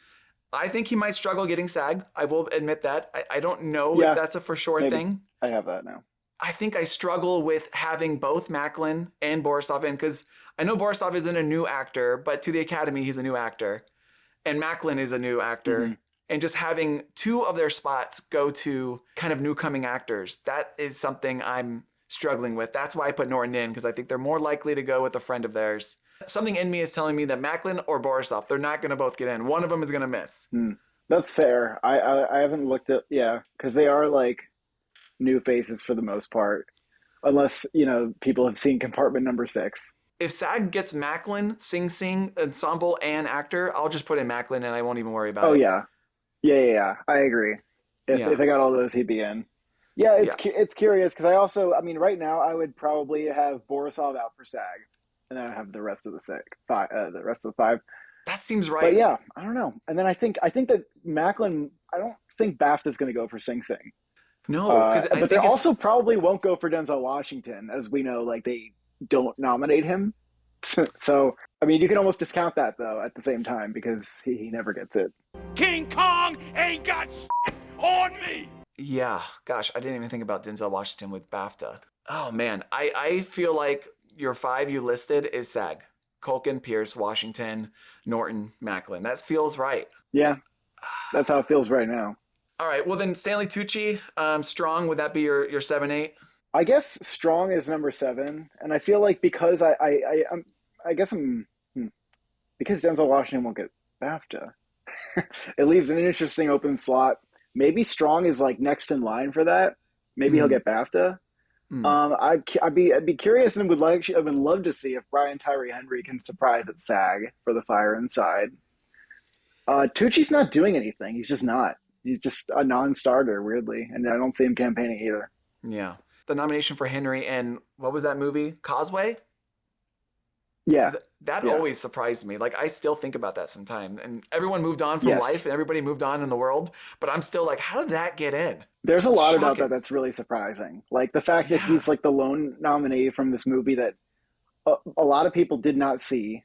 I think he might struggle getting SAG. I will admit that. I don't know if that's a for sure thing. I have that now. I think I struggle with having both Macklin and Borisov in, because I know Borisov isn't a new actor, but to the Academy, he's a new actor. And Macklin is a new actor. Mm-hmm. And just having 2 of their spots go to kind of new coming actors, that is something I'm struggling with. That's why I put Norton in, because I think they're more likely to go with a friend of theirs. Something in me is telling me that Macklin or Borisov, they're not going to both get in. One of them is going to miss. That's fair. I haven't looked at, because they are like new faces for the most part, unless people have seen Compartment Number 6. If SAG gets Macklin, Sing Sing, ensemble, and actor, I'll just put in Macklin and I won't even worry about it. Oh yeah, I agree. If I got all those, he'd be in. Yeah, it's curious because right now I would probably have Borisov out for SAG, and then I have the rest of the the 5. That seems right. But yeah, I don't know. And then I think that Macklin, I don't think BAFTA's going to go for Sing Sing. No, but they also probably won't go for Denzel Washington, as we know, like they don't nominate him. So, I mean, you can almost discount that though at the same time because he never gets it. King Kong ain't got shit on me. Yeah, gosh, I didn't even think about Denzel Washington with BAFTA. Oh man, I feel like your 5 you listed is SAG. Culkin, Pierce, Washington, Norton, Macklin. That feels right. Yeah, that's how it feels right now. All right, well then Stanley Tucci, Strong, would that be your 7-8? I guess Strong is number 7, and I feel like because because Denzel Washington won't get BAFTA, it leaves an interesting open slot. Maybe Strong is like next in line for that. Maybe he'll Mm, get BAFTA. mm. I'd be curious and I would love to see if Brian Tyree Henry can surprise at SAG for The Fire Inside. Tucci's not doing anything. He's just not. He's just a non-starter, weirdly, and I don't see him campaigning either. Yeah. The nomination for Henry and what was that movie? Causeway? Yeah, That yeah, always surprised me. Like I still think about that sometimes. And everyone moved on from yes. life and everybody moved on in the world, but I'm still like, how did that get in? There's a It's lot about shocking. that that's really surprising. Like the fact that Yeah. he's like the lone nominee from this movie that a lot of people did not see,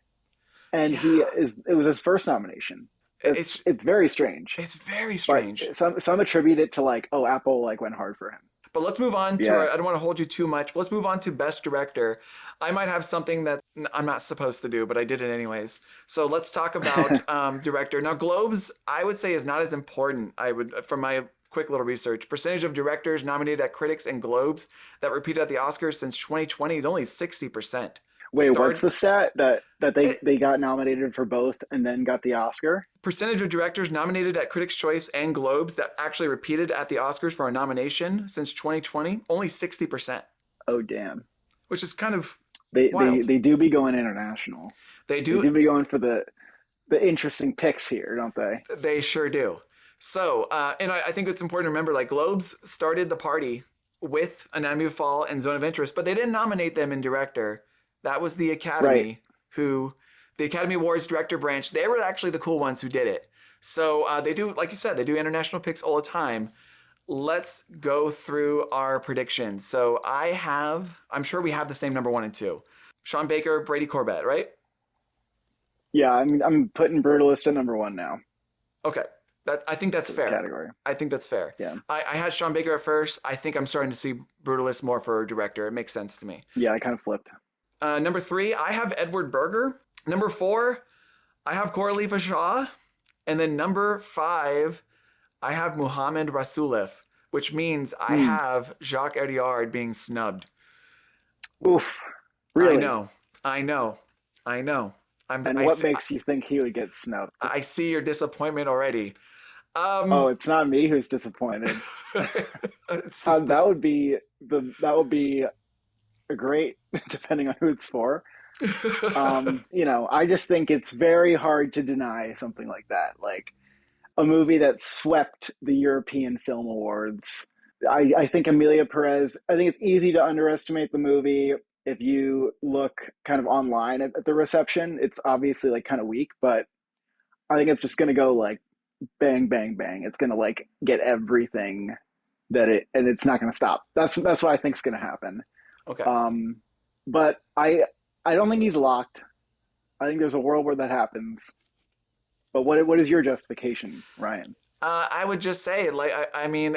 and Yeah. it was his first nomination. It's It's very strange, it's very but strange. some attribute it to like, oh, Apple like went hard for him. But let's move on to, Yeah. I don't want to hold you too much. Let's move on to Best Director. I might have something that I'm not supposed to do, but I did it anyways. So let's talk about Director. Now, Globes, I would say, is not as important. From my quick little research, percentage of directors nominated at Critics and Globes that repeated at the Oscars since 2020 is only 60%. Wait, what's Start the stat that eh, they got nominated for both and then got the Oscar? Percentage of directors nominated at Critics' Choice and Globes that actually repeated at the Oscars for a nomination since 2020, only 60%, Oh, damn. which is kind of They wild. they do be going international. They They do. do be going for the interesting picks here, don't they? They sure do. So, and I think it's important to remember, like Globes started the party with Anatomy of a Fall and Zone of Interest, but they didn't nominate them in director. That was the Right. Academy the Academy Awards director branch. They were actually the cool ones who did it. So they do, like you said, they do international picks all the time. Let's go through our predictions. So I'm sure we have the same number 1 and 2. Sean Baker, Brady Corbett, right? Yeah, I'm putting Brutalist at number one now Okay. I think that's for this fair. category. I think that's fair. Yeah. I had Sean Baker at first. I think I'm starting to see Brutalist more for director. It makes sense to me. Yeah, I kind of flipped. Number 3, I have Edward Berger. Number 4, I have Coralie Shaw. And then number 5, I have Muhammad Rasulov, which means I have Jacques Audiard being snubbed. Oof. Really? I know. And I what see, makes you think he would get snubbed? I see your disappointment already. Oh, it's not me who's disappointed. It's just That would be a great, depending on who it's for. I just think it's very hard to deny something like that. Like a movie that swept the European Film Awards. I think Emilia Perez, I think it's easy to underestimate the movie. If you look kind of online at the reception, it's obviously like kind of weak, but I think it's just going to go like bang, bang, bang. It's going to like get everything and it's not going to stop. That's what I think is going to happen. Okay. But I don't think he's locked. I think there's a world where that happens. But what is your justification, Ryan? I would just say, like, I mean,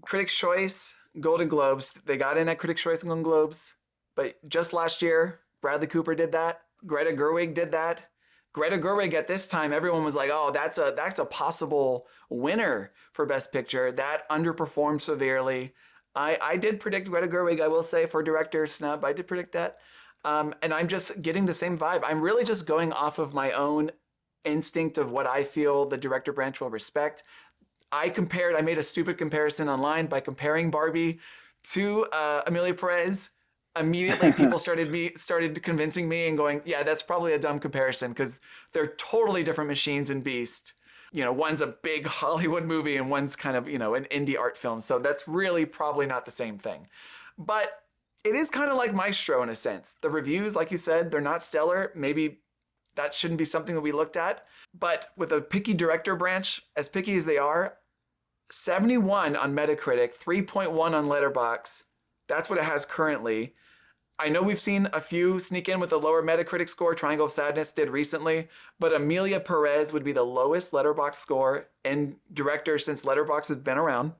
Critics' Choice, Golden Globes, they got in at Critics' Choice and Golden Globes. But just last year, Bradley Cooper did that. Greta Gerwig did that. Greta Gerwig at this time, everyone was like, oh, that's a possible winner for Best Picture. That underperformed severely. I did predict Greta Gerwig, I will say, for director snub. I did predict that. And I'm just getting the same vibe. I'm really just going off of my own instinct of what I feel the director branch will respect. I made a stupid comparison online by comparing Barbie to Amelia Perez. Immediately people started convincing me and going, yeah, that's probably a dumb comparison because they're totally different machines and beast. One's a big Hollywood movie and one's kind of, an indie art film. So that's really probably not the same thing. But it is kind of like Maestro in a sense. The reviews, like you said, they're not stellar. Maybe that shouldn't be something that we looked at. But with a picky director branch, as picky as they are, 71 on Metacritic, 3.1 on Letterboxd. That's what it has currently. I know we've seen a few sneak in with a lower Metacritic score. Triangle of Sadness did recently, but Amelia Perez would be the lowest Letterboxd score in director since Letterboxd has been around.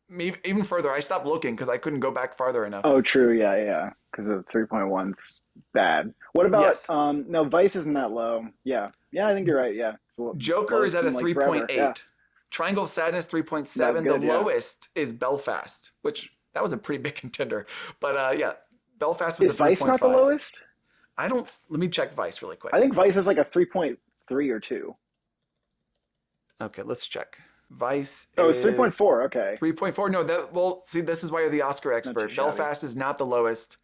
Even further, I stopped looking because I couldn't go back farther enough. Oh, true. Yeah. Because the 3.1's bad. What about, Yes. No, Vice isn't that low. Yeah, I think you're right. Yeah. Joker is at a like 3.8. forever. Yeah. Triangle of Sadness, 3.7. That's good, The yeah. lowest is Belfast, which that was a pretty big contender. But yeah, Belfast was Is a 3.5. Vice not the lowest? Let me check Vice really quick. I think Vice is like a 3.3 or 2. Okay, let's check. Vice Oh, it's is 3.4. Okay. 3.4. No, see, this is why you're the Oscar Not expert. too shabby. Belfast is not the lowest.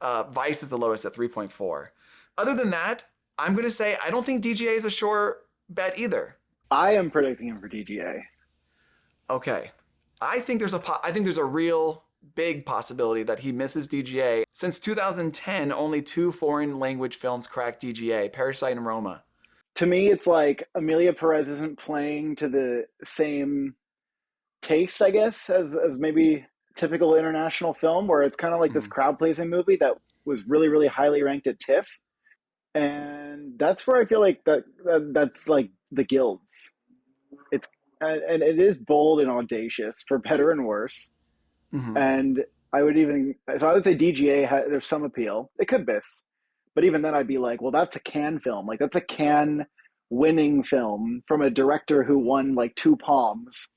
Vice is the lowest at 3.4. Other than that, I'm going to say I don't think DGA is a sure bet either. I am predicting him for DGA. Okay. I think there's a real big possibility that he misses DGA. Since 2010, only 2 foreign language films cracked DGA, Parasite and Roma. To me, it's like Emilia Perez isn't playing to the same taste, I guess, as maybe typical international film, where it's kind of like this crowd pleasing movie that was really, really highly ranked at TIFF. And that's where I feel like that's like the guilds. It's and it is bold and audacious for better and worse. Mm-hmm. And I would say DGA there's some appeal. It could miss, but even then I'd be like, well, that's a Cannes film. Like that's a Cannes winning film from a director who won like 2 Palms,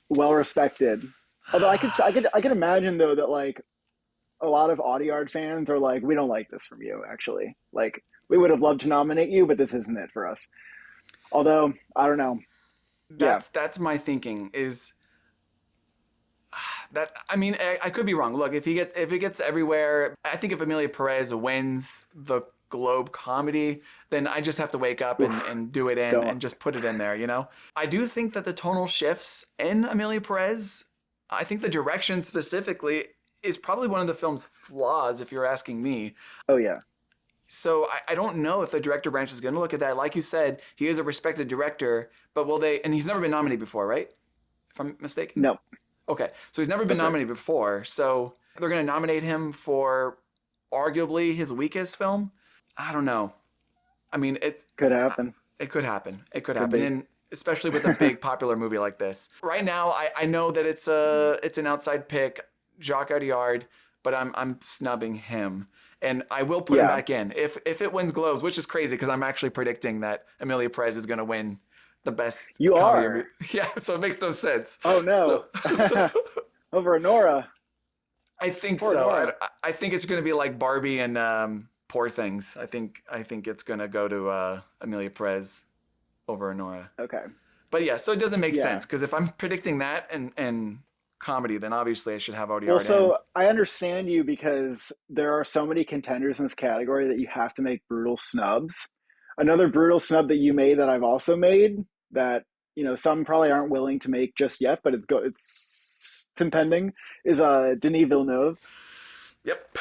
well respected. Although I could imagine though that like a lot of Audiard fans are like, we don't like this from you. Actually, like we would have loved to nominate you, but this isn't it for us. Although I don't know. That's my thinking is that, I mean, I could be wrong. Look, if it gets everywhere, I think if Emilia Perez wins the Globe comedy, then I just have to wake up and do it in and just put it in there, you know? I do think that the tonal shifts in Emilia Perez, I think the direction specifically is probably one of the film's flaws, if you're asking me. Oh, yeah. So I don't know if the director branch is going to look at that. Like you said, he is a respected director, but will they, and he's never been nominated before, right? If I'm mistaken? No. Okay, so he's never been nominated before, so they're going to nominate him for arguably his weakest film? I don't know. I mean, it could happen. It could happen. And especially with a big popular movie like this. Right now, I know that it's an outside pick, Jacques Audiard, but I'm snubbing him. And I will put him back in. If it wins Globes, which is crazy because I'm actually predicting that Emilia Perez is going to win the best comedy movie. Yeah, so it makes no sense. Oh, no. So. Over Nora. I think so. I think it's going to be like Barbie and Poor Things. I think it's going to go to Emilia Perez over Nora. Okay. But yeah, so it doesn't make sense because if I'm predicting that and comedy, then obviously I should have Audiard. Well, so I understand you because there are so many contenders in this category that you have to make brutal snubs. Another brutal snub that you made that I've also made that, you know, some probably aren't willing to make just yet, but it's impending is Denis Villeneuve. Yep.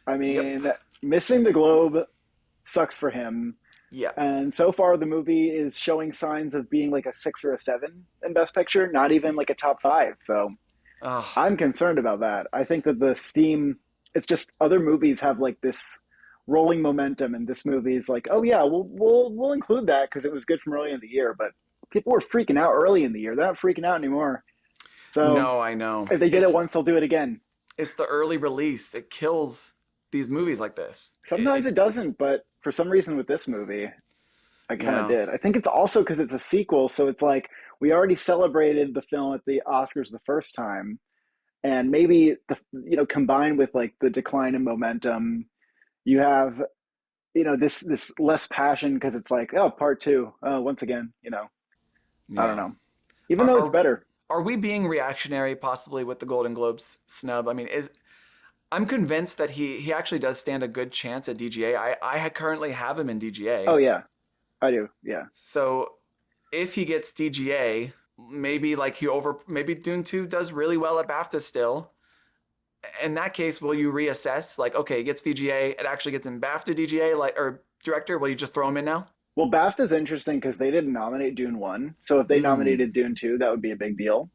I mean, missing the Globe sucks for him. Yeah. And so far the movie is showing signs of being like a 6 or a 7 in Best Picture, not even like a top 5. So I'm concerned about that. I think that the steam, it's just other movies have like this rolling momentum, and this movie is like, oh yeah, we'll include that because it was good from early in the year. But people were freaking out early in the year. They're not freaking out anymore. So no, I know. If they did it once, they'll do it again. It's the early release. It kills these movies like this. Sometimes it doesn't, but for some reason with this movie, I kind of did. I think it's also because it's a sequel, so it's like we already celebrated the film at the Oscars the first time, and maybe combined with like the decline in momentum, you have this less passion because it's like, oh, part 2, once again, I don't know. Even though it's better. Are we being reactionary possibly with the Golden Globes snub? I mean, I'm convinced that he actually does stand a good chance at DGA. I currently have him in DGA. Oh yeah, I do. Yeah. So if he gets DGA, maybe Dune 2 does really well at BAFTA still. In that case, will you reassess? Like, okay, he gets DGA, it actually gets in BAFTA DGA, or director. Will you just throw him in now? Well, BAFTA's interesting because they didn't nominate Dune 1. So if they nominated Dune 2, that would be a big deal.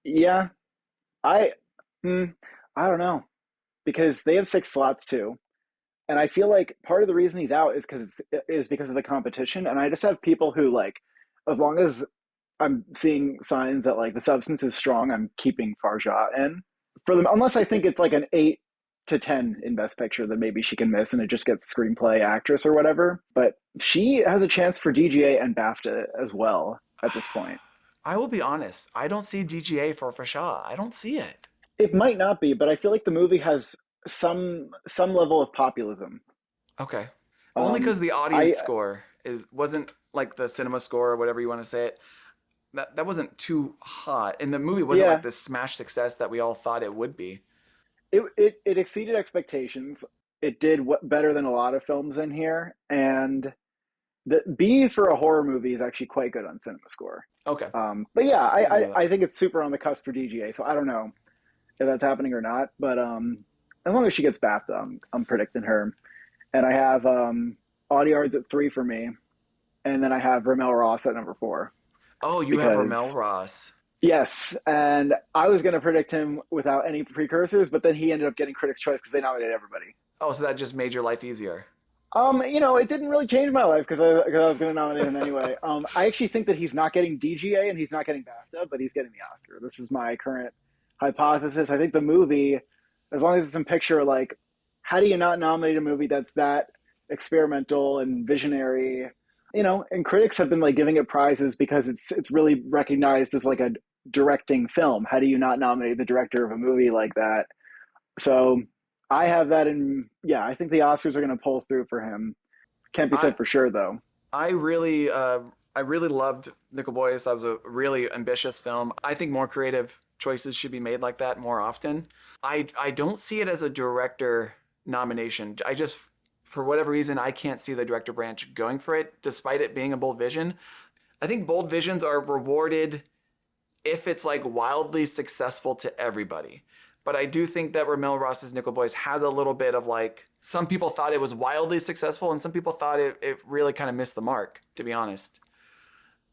Yeah. I don't know. Because they have 6 slots too. And I feel like part of the reason he's out is because of the competition. And I just have people who, like, as long as I'm seeing signs that like the substance is strong, I'm keeping Farjah in for them, unless I think it's like an 8 to 10 in Best Picture that maybe she can miss and it just gets screenplay, actress, or whatever. But she has a chance for DGA and BAFTA as well at this point. I will be honest. I don't see DGA for Farjah. I don't see it. It might not be, but I feel like the movie has some level of populism. Okay. Only because the audience score wasn't like the cinema score or whatever you want to say it. That wasn't too hot, and the movie wasn't like this smash success that we all thought it would be. It exceeded expectations. It did better than a lot of films in here, and the B for a horror movie is actually quite good on cinema score. Okay. But yeah, I think it's super on the cusp for DGA, so I don't know if that's happening or not. But as long as she gets BAFTA, I'm predicting her. And I have Audiards at 3 for me, and then I have Ramel Ross at number 4. Oh, you have Ramel Ross. Yes, and I was going to predict him without any precursors, but then he ended up getting Critics' Choice because they nominated everybody. Oh, so that just made your life easier. It didn't really change my life because I was going to nominate him anyway. I actually think that he's not getting DGA and he's not getting BAFTA, but he's getting the Oscar. This is my current hypothesis. I think the movie, as long as it's in picture, like, how do you not nominate a movie that's that experimental and visionary? And critics have been like giving it prizes because it's really recognized as like a directing film. How do you not nominate the director of a movie like that? So I have that in. Yeah, I think the Oscars are going to pull through for him. Can't be said for sure though. I really loved Nickel Boys. That was a really ambitious film. I think more creative choices should be made like that more often. I don't see it as a director nomination. I just, for whatever reason, I can't see the director branch going for it, despite it being a bold vision. I think bold visions are rewarded if it's like wildly successful to everybody. But I do think that Ramel Ross's Nickel Boys has a little bit of like, some people thought it was wildly successful and some people thought it really kind of missed the mark, to be honest.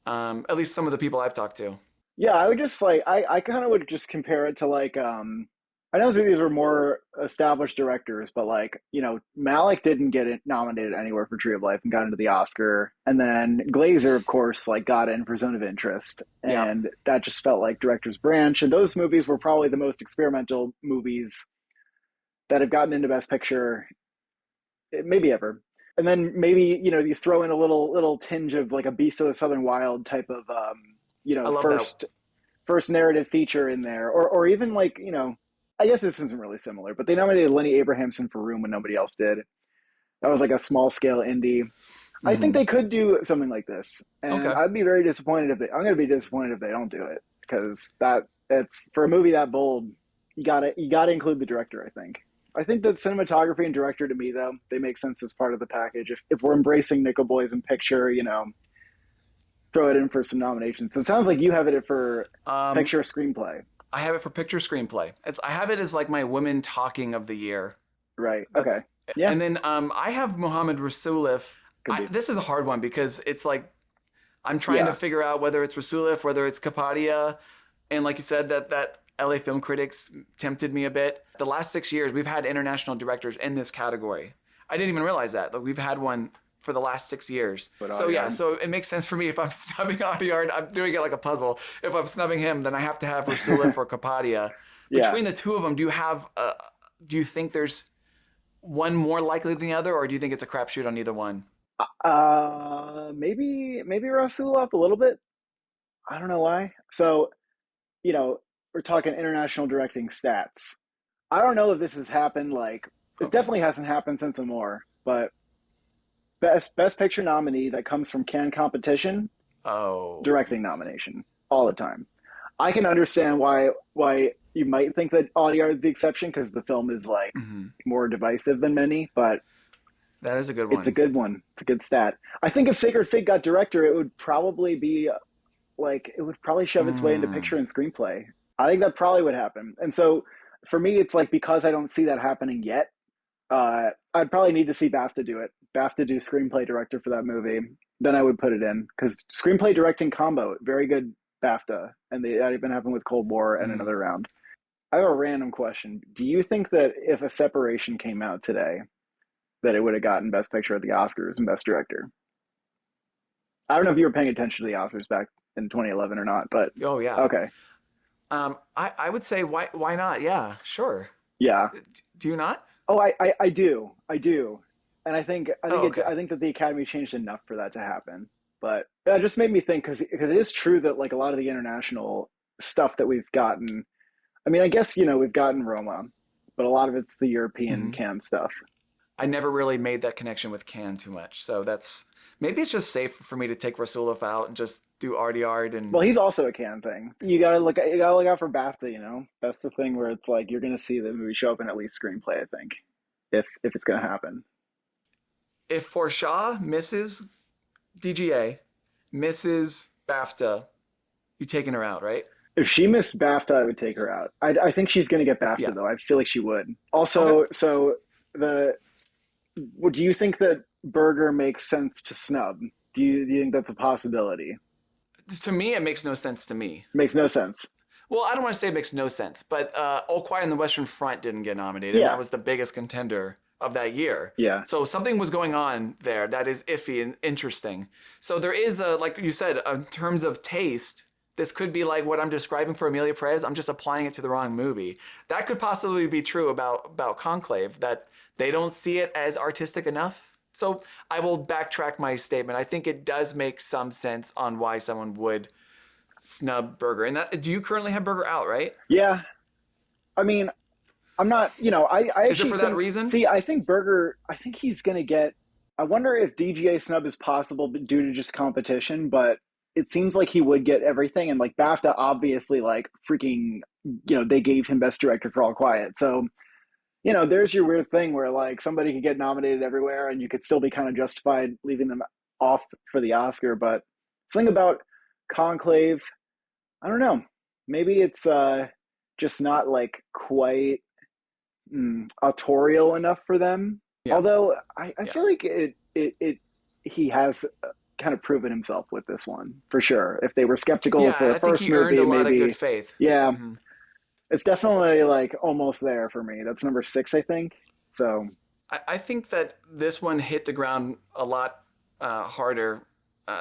At least some of the people I've talked to. Yeah, I would just like, I kind of would just compare it to like, I know these were more established directors, but like, Malick didn't get nominated anywhere for Tree of Life and got into the Oscar. And then Glazer, of course, like got in for Zone of Interest. And that just felt like director's branch. And those movies were probably the most experimental movies that have gotten into Best Picture, maybe ever. And then maybe, you throw in a little tinge of like a Beast of the Southern Wild type of, first narrative feature in there. Or even like, I guess this isn't really similar, but they nominated Lenny Abrahamson for Room when nobody else did. That was like a small scale indie. Mm-hmm. I think they could do something like this, and I'd be very disappointed I'm going to be disappointed if they don't do it, because it's for a movie that bold. You gotta include the director. I think that cinematography and director, to me though, they make sense as part of the package. If we're embracing Nickel Boys in picture, throw it in for some nominations. So it sounds like you have it for picture screenplay. I have it for picture screenplay. I have it as like my women talking of the year. Right. Okay. Yeah. And then I have Mohamed Rasulif. This is a hard one because it's like I'm trying to figure out whether it's Rasulif, whether it's Kapadia. And like you said, that LA Film Critics tempted me a bit. The last 6 years, we've had international directors in this category. I didn't even realize that. Like, we've had one for the last 6 years. So it makes sense for me if I'm snubbing Audiard. I'm doing it like a puzzle. If I'm snubbing him, then I have to have Rasulif or Kapadia. Between the two of them, do you think there's one more likely than the other, or do you think it's a crapshoot on either one? Maybe Rasulov a little bit. I don't know why. So, we're talking international directing stats. I don't know if this has happened. Like, it definitely hasn't happened since Amor, but Best Picture nominee that comes from Cannes competition, directing nomination all the time. I can understand why you might think that Audiard's the exception because the film is like more divisive than many, but that is a good one. It's a good one. It's a good stat. I think if Sacred Fig got director, it would probably be like, it would probably shove its way into picture and screenplay. I think that probably would happen. And so for me, it's like, because I don't see that happening yet, I'd probably need to see BAFTA do it. BAFTA do screenplay director for that movie. Then I would put it in, because screenplay directing combo, very good BAFTA. And that even happened with Cold War and another round. I have a random question. Do you think that if a Separation came out today, that it would have gotten Best Picture at the Oscars and Best Director? I don't know if you were paying attention to the Oscars back in 2011 or not, but oh yeah, okay. I would say why not? Yeah, sure. Yeah. Do you not? Oh, I do, and I think that the Academy changed enough for that to happen. But that just made me think, because it is true that like a lot of the international stuff that we've gotten. I mean, I guess we've gotten Roma, but a lot of it's the European Cannes stuff. I never really made that connection with Cannes too much, so Maybe it's just safe for me to take Rasulov out and just do arty art and. Well, he's also a Cannes thing. You gotta look out for BAFTA. That's the thing where it's like you're gonna see the movie show up in at least screenplay. I think if it's gonna happen. If Forshaw misses DGA, misses BAFTA, you taking her out, right? If she missed BAFTA, I would take her out. I think she's gonna get BAFTA though. I feel like she would. Also, so do you think that Berger makes sense to snub? Do you think that's a possibility? To me, it makes no sense to me. Makes no sense. Well, I don't want to say it makes no sense, but All Quiet on the Western Front didn't get nominated. And that was the biggest contender of that year. Yeah. So something was going on there that is iffy and interesting. So there is like you said, in terms of taste, this could be like what I'm describing for Emilia Perez. I'm just applying it to the wrong movie. That could possibly be true about Conclave, that they don't see it as artistic enough. So I will backtrack my statement. I think it does make some sense on why someone would snub Berger. And do you currently have Berger out, right? Yeah. I mean, I'm not, I Is it for that reason? See, I think Berger, I think he's going to get, I wonder if DGA snub is possible due to just competition, but it seems like he would get everything. And like BAFTA, obviously, like freaking, they gave him Best Director for All Quiet. So, there's your weird thing where like somebody could get nominated everywhere and you could still be kind of justified leaving them off for the Oscar. But something about Conclave, I don't know. Maybe it's just not like quite autorial enough for them. Yeah. Although I feel like he has kind of proven himself with this one for sure. If they were skeptical for the first movie, earned a lot of good faith. Yeah. Mm-hmm. It's definitely like almost there for me. That's number 6, I think. So I think that this one hit the ground a lot harder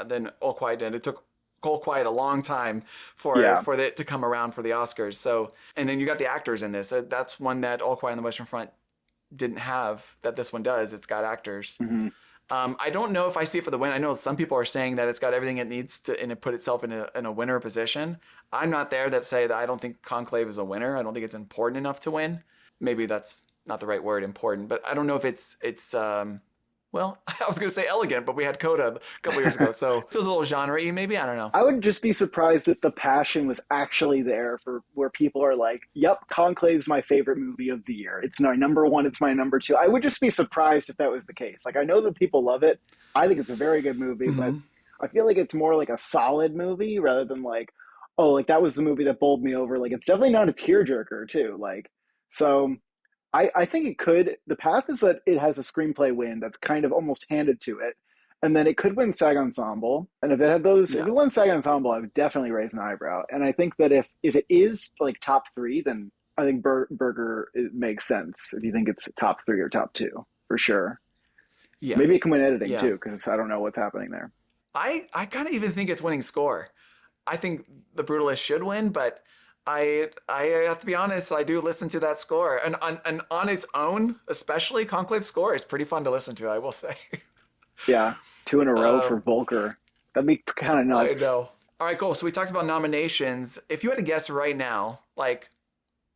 than All Quiet did. It took All Quiet a long time for it to come around for the Oscars. So, and then you got the actors in this. That's one that All Quiet on the Western Front didn't have that this one does. It's got actors. Mm-hmm. I don't know if I see it for the win. I know some people are saying that it's got everything it needs to, and it put itself in a winner position. I'm not there that say that I don't think Conclave is a winner. I don't think it's important enough to win. Maybe that's not the right word, important, but I don't know if it's well, I was going to say elegant, but we had Coda a couple years ago, so it feels a little genre-y maybe. I don't know. I would just be surprised if the passion was actually there for where people are like, yep, Conclave's my favorite movie of the year. It's my number 1. It's my number 2. I would just be surprised if that was the case. Like, I know that people love it. I think it's a very good movie, but I feel like it's more like a solid movie rather than like, oh, like that was the movie that bowled me over. Like, it's definitely not a tearjerker too. Like, so I think it could. The path is that it has a screenplay win that's kind of almost handed to it. And then it could win SAG Ensemble. And if it had those, if it won SAG Ensemble, I would definitely raise an eyebrow. And I think that if it is like top 3, then I think Berger makes sense. If you think it's top 3 or top 2, for sure. Yeah. Maybe it can win editing too, because I don't know what's happening there. I kind of even think it's winning score. I think The Brutalist should win, but I have to be honest, I do listen to that score. And on its own, especially Conclave score is pretty fun to listen to, I will say. Yeah, 2 in a row for Volker. That'd be kind of nuts. I know. All right, cool. So we talked about nominations. If you had to guess right now, like,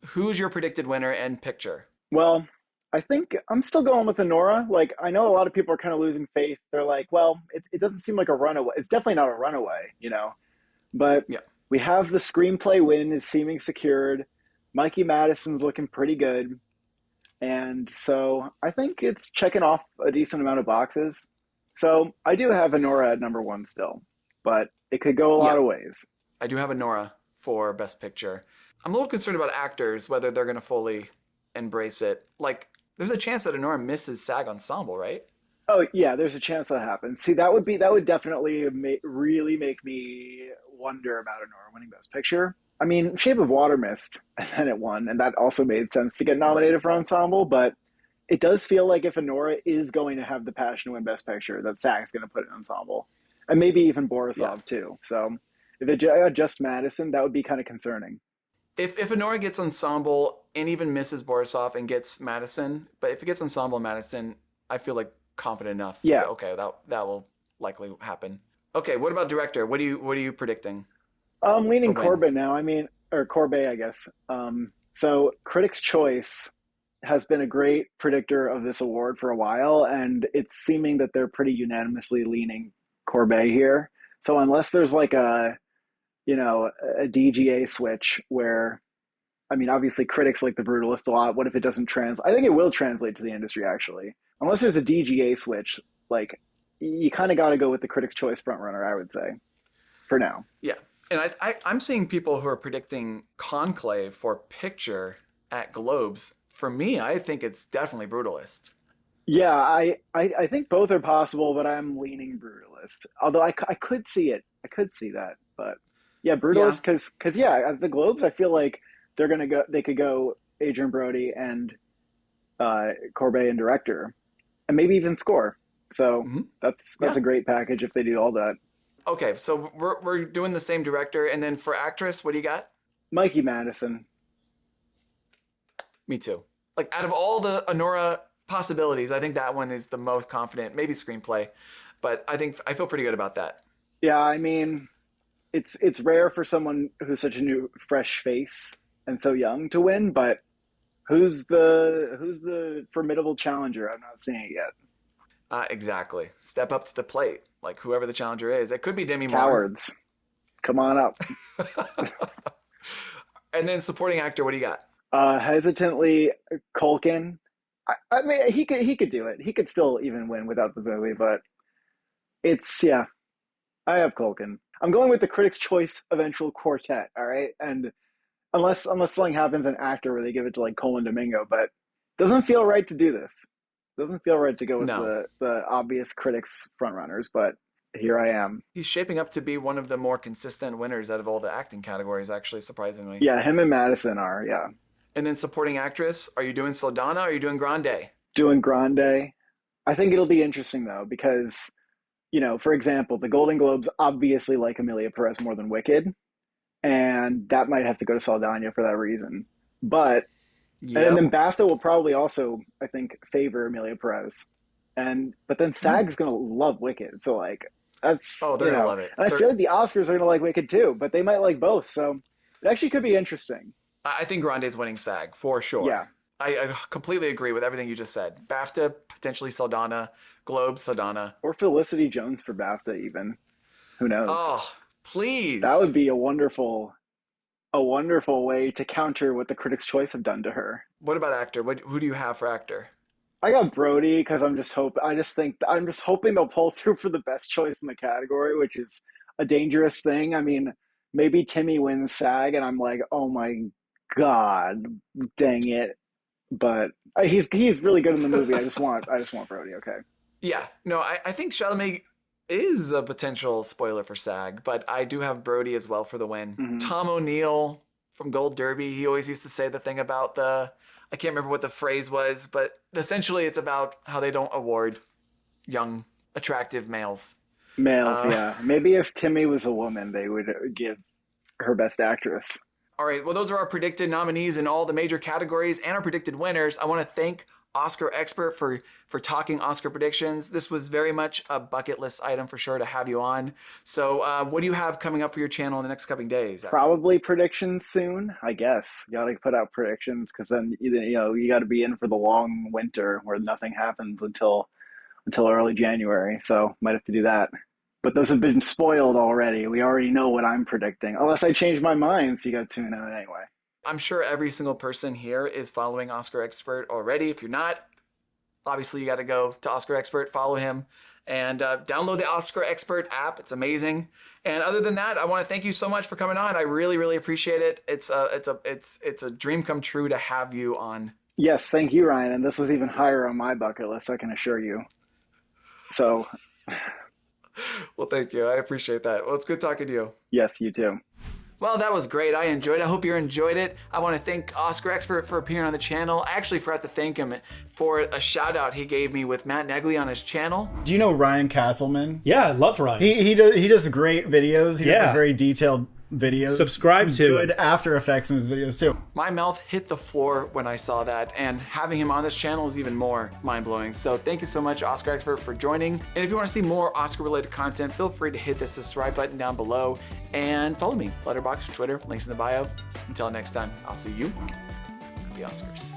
who's your predicted winner and picture? Well, I think I'm still going with Honora. Like, I know a lot of people are kind of losing faith. They're like, well, it doesn't seem like a runaway. It's definitely not a runaway, But we have the screenplay win is seeming secured. Mikey Madison's looking pretty good. And so I think it's checking off a decent amount of boxes. So I do have Honora at number 1 still, but it could go a lot of ways. I do have Honora for Best Picture. I'm a little concerned about actors, whether they're going to fully embrace it. Like, there's a chance that Honora misses SAG Ensemble, right? Oh, yeah, there's a chance that happens. See, that would definitely really make me wonder about Honora winning Best Picture. I mean, Shape of Water missed, and then it won, and that also made sense to get nominated for Ensemble, but it does feel like if Honora is going to have the passion to win Best Picture, that SAG's going to put it in Ensemble. And maybe even Borisov, too. So if it just Madison, that would be kind of concerning. If Honora gets Ensemble and even misses Borisov and gets Madison, but if it gets Ensemble and Madison, I feel like confident enough. Yeah. Okay, that will likely happen. Okay, what about director? What are you predicting? I'm leaning Corbett now. Or Corbet, I guess. So Critics' Choice has been a great predictor of this award for a while, and it's seeming that they're pretty unanimously leaning Corbet here. So unless there's like a DGA switch where, I mean, obviously critics like The Brutalist a lot. What if it doesn't translate? I think it will translate to the industry, actually. Unless there's a DGA switch, like, you kind of got to go with the Critics' Choice frontrunner, I would say, for now. Yeah. And I'm seeing people who are predicting Conclave for picture at Globes. For me, I think it's definitely Brutalist. Yeah, I think both are possible, but I'm leaning Brutalist. Although I could see it. I could see that. But yeah, Brutalist, because at the Globes, I feel like they could go Adrian Brody and Corbet and director, and maybe even score. So that's a great package if they do all that. Okay, so we're doing the same director, and then for actress, what do you got? Mikey Madison. Me too. Like, out of all the Honora possibilities, I think that one is the most confident. Maybe screenplay, but I feel pretty good about that. Yeah, I mean, it's rare for someone who's such a new, fresh face and so young to win, but who's the formidable challenger? I'm not seeing it yet. Exactly. Step up to the plate, like whoever the challenger is. It could be Demi Moore. Cowards. Come on up. And then supporting actor, what do you got? Hesitantly, Culkin. I mean, he could do it. He could still even win without the movie, but I have Culkin. I'm going with the Critics' Choice eventual quartet. All right, and unless something happens in actor where they give it to like Colin Domingo, but it doesn't feel right to do this. Doesn't feel right to go with the obvious critics frontrunners, but here I am. He's shaping up to be one of the more consistent winners out of all the acting categories, actually, surprisingly. Yeah, him and Madison are, yeah. And then supporting actress, are you doing Saldana or are you doing Grande? Doing Grande. I think it'll be interesting, though, because, for example, the Golden Globes obviously like Amelia Perez more than Wicked, and that might have to go to Saldana for that reason. But and then BAFTA will probably also, I think, favor Amelia Perez. But then SAG's going to love Wicked. So, like, that's... Oh, they're going to love it. And I feel like the Oscars are going to like Wicked, too. But they might like both. So, it actually could be interesting. I think Grande's winning SAG, for sure. Yeah. I completely agree with everything you just said. BAFTA, potentially Saldana. Globe, Saldana. Or Felicity Jones for BAFTA, even. Who knows? Oh, please. That would be a wonderful way to counter what the Critics' Choice have done to her. What about actor? Who do you have for actor? I got Brody because I'm just hoping they'll pull through for the best choice in the category, which is a dangerous thing. I mean, maybe Timmy wins SAG, and I'm like, oh my god, dang it! But he's really good in the movie. I just want Brody. Okay. Yeah. No, I think Chalamet is a potential spoiler for SAG, but I do have Brody as well for the win. Mm-hmm. Tom O'Neill from Gold Derby, he always used to say the thing about I can't remember what the phrase was, but essentially it's about how they don't award young, attractive males. Yeah. Maybe if Timmy was a woman, they would give her best actress. All right. Well, those are our predicted nominees in all the major categories and our predicted winners. I want to thank Oscar Expert for talking Oscar predictions. This was very much a bucket list item for sure to have you on. So what do you have coming up for your channel in the next coming days? Probably predictions soon, I guess. You got to put out predictions because then you got to be in for the long winter where nothing happens until early January. So might have to do that. But those have been spoiled already. We already know what I'm predicting, unless I change my mind. So you got to tune in anyway. I'm sure every single person here is following Oscar Expert already. If you're not, obviously you got to go to Oscar Expert, follow him, and download the Oscar Expert app. It's amazing. And other than that, I want to thank you so much for coming on. I really, really appreciate it. It's a dream come true to have you on. Yes, thank you, Ryan. And this was even higher on my bucket list, I can assure you. So, well, thank you. I appreciate that. Well, it's good talking to you. Yes, you too. Well, that was great. I enjoyed it. I hope you enjoyed it. I want to thank Oscar Expert for appearing on the channel. I actually forgot to thank him for a shout out he gave me with Matt Negley on his channel. Do you know Ryan Casselman? Yeah, I love Ryan. He does great videos. He does a very detailed videos. Subscribe to good After Effects in his videos too. My mouth hit the floor when I saw that, and having him on this channel is even more mind-blowing. So thank you so much, Oscar Expert, for joining. And if you want to see more Oscar-related content, feel free to hit the subscribe button down below and follow me. Letterboxd, Twitter, links in the bio. Until next time, I'll see you at the Oscars.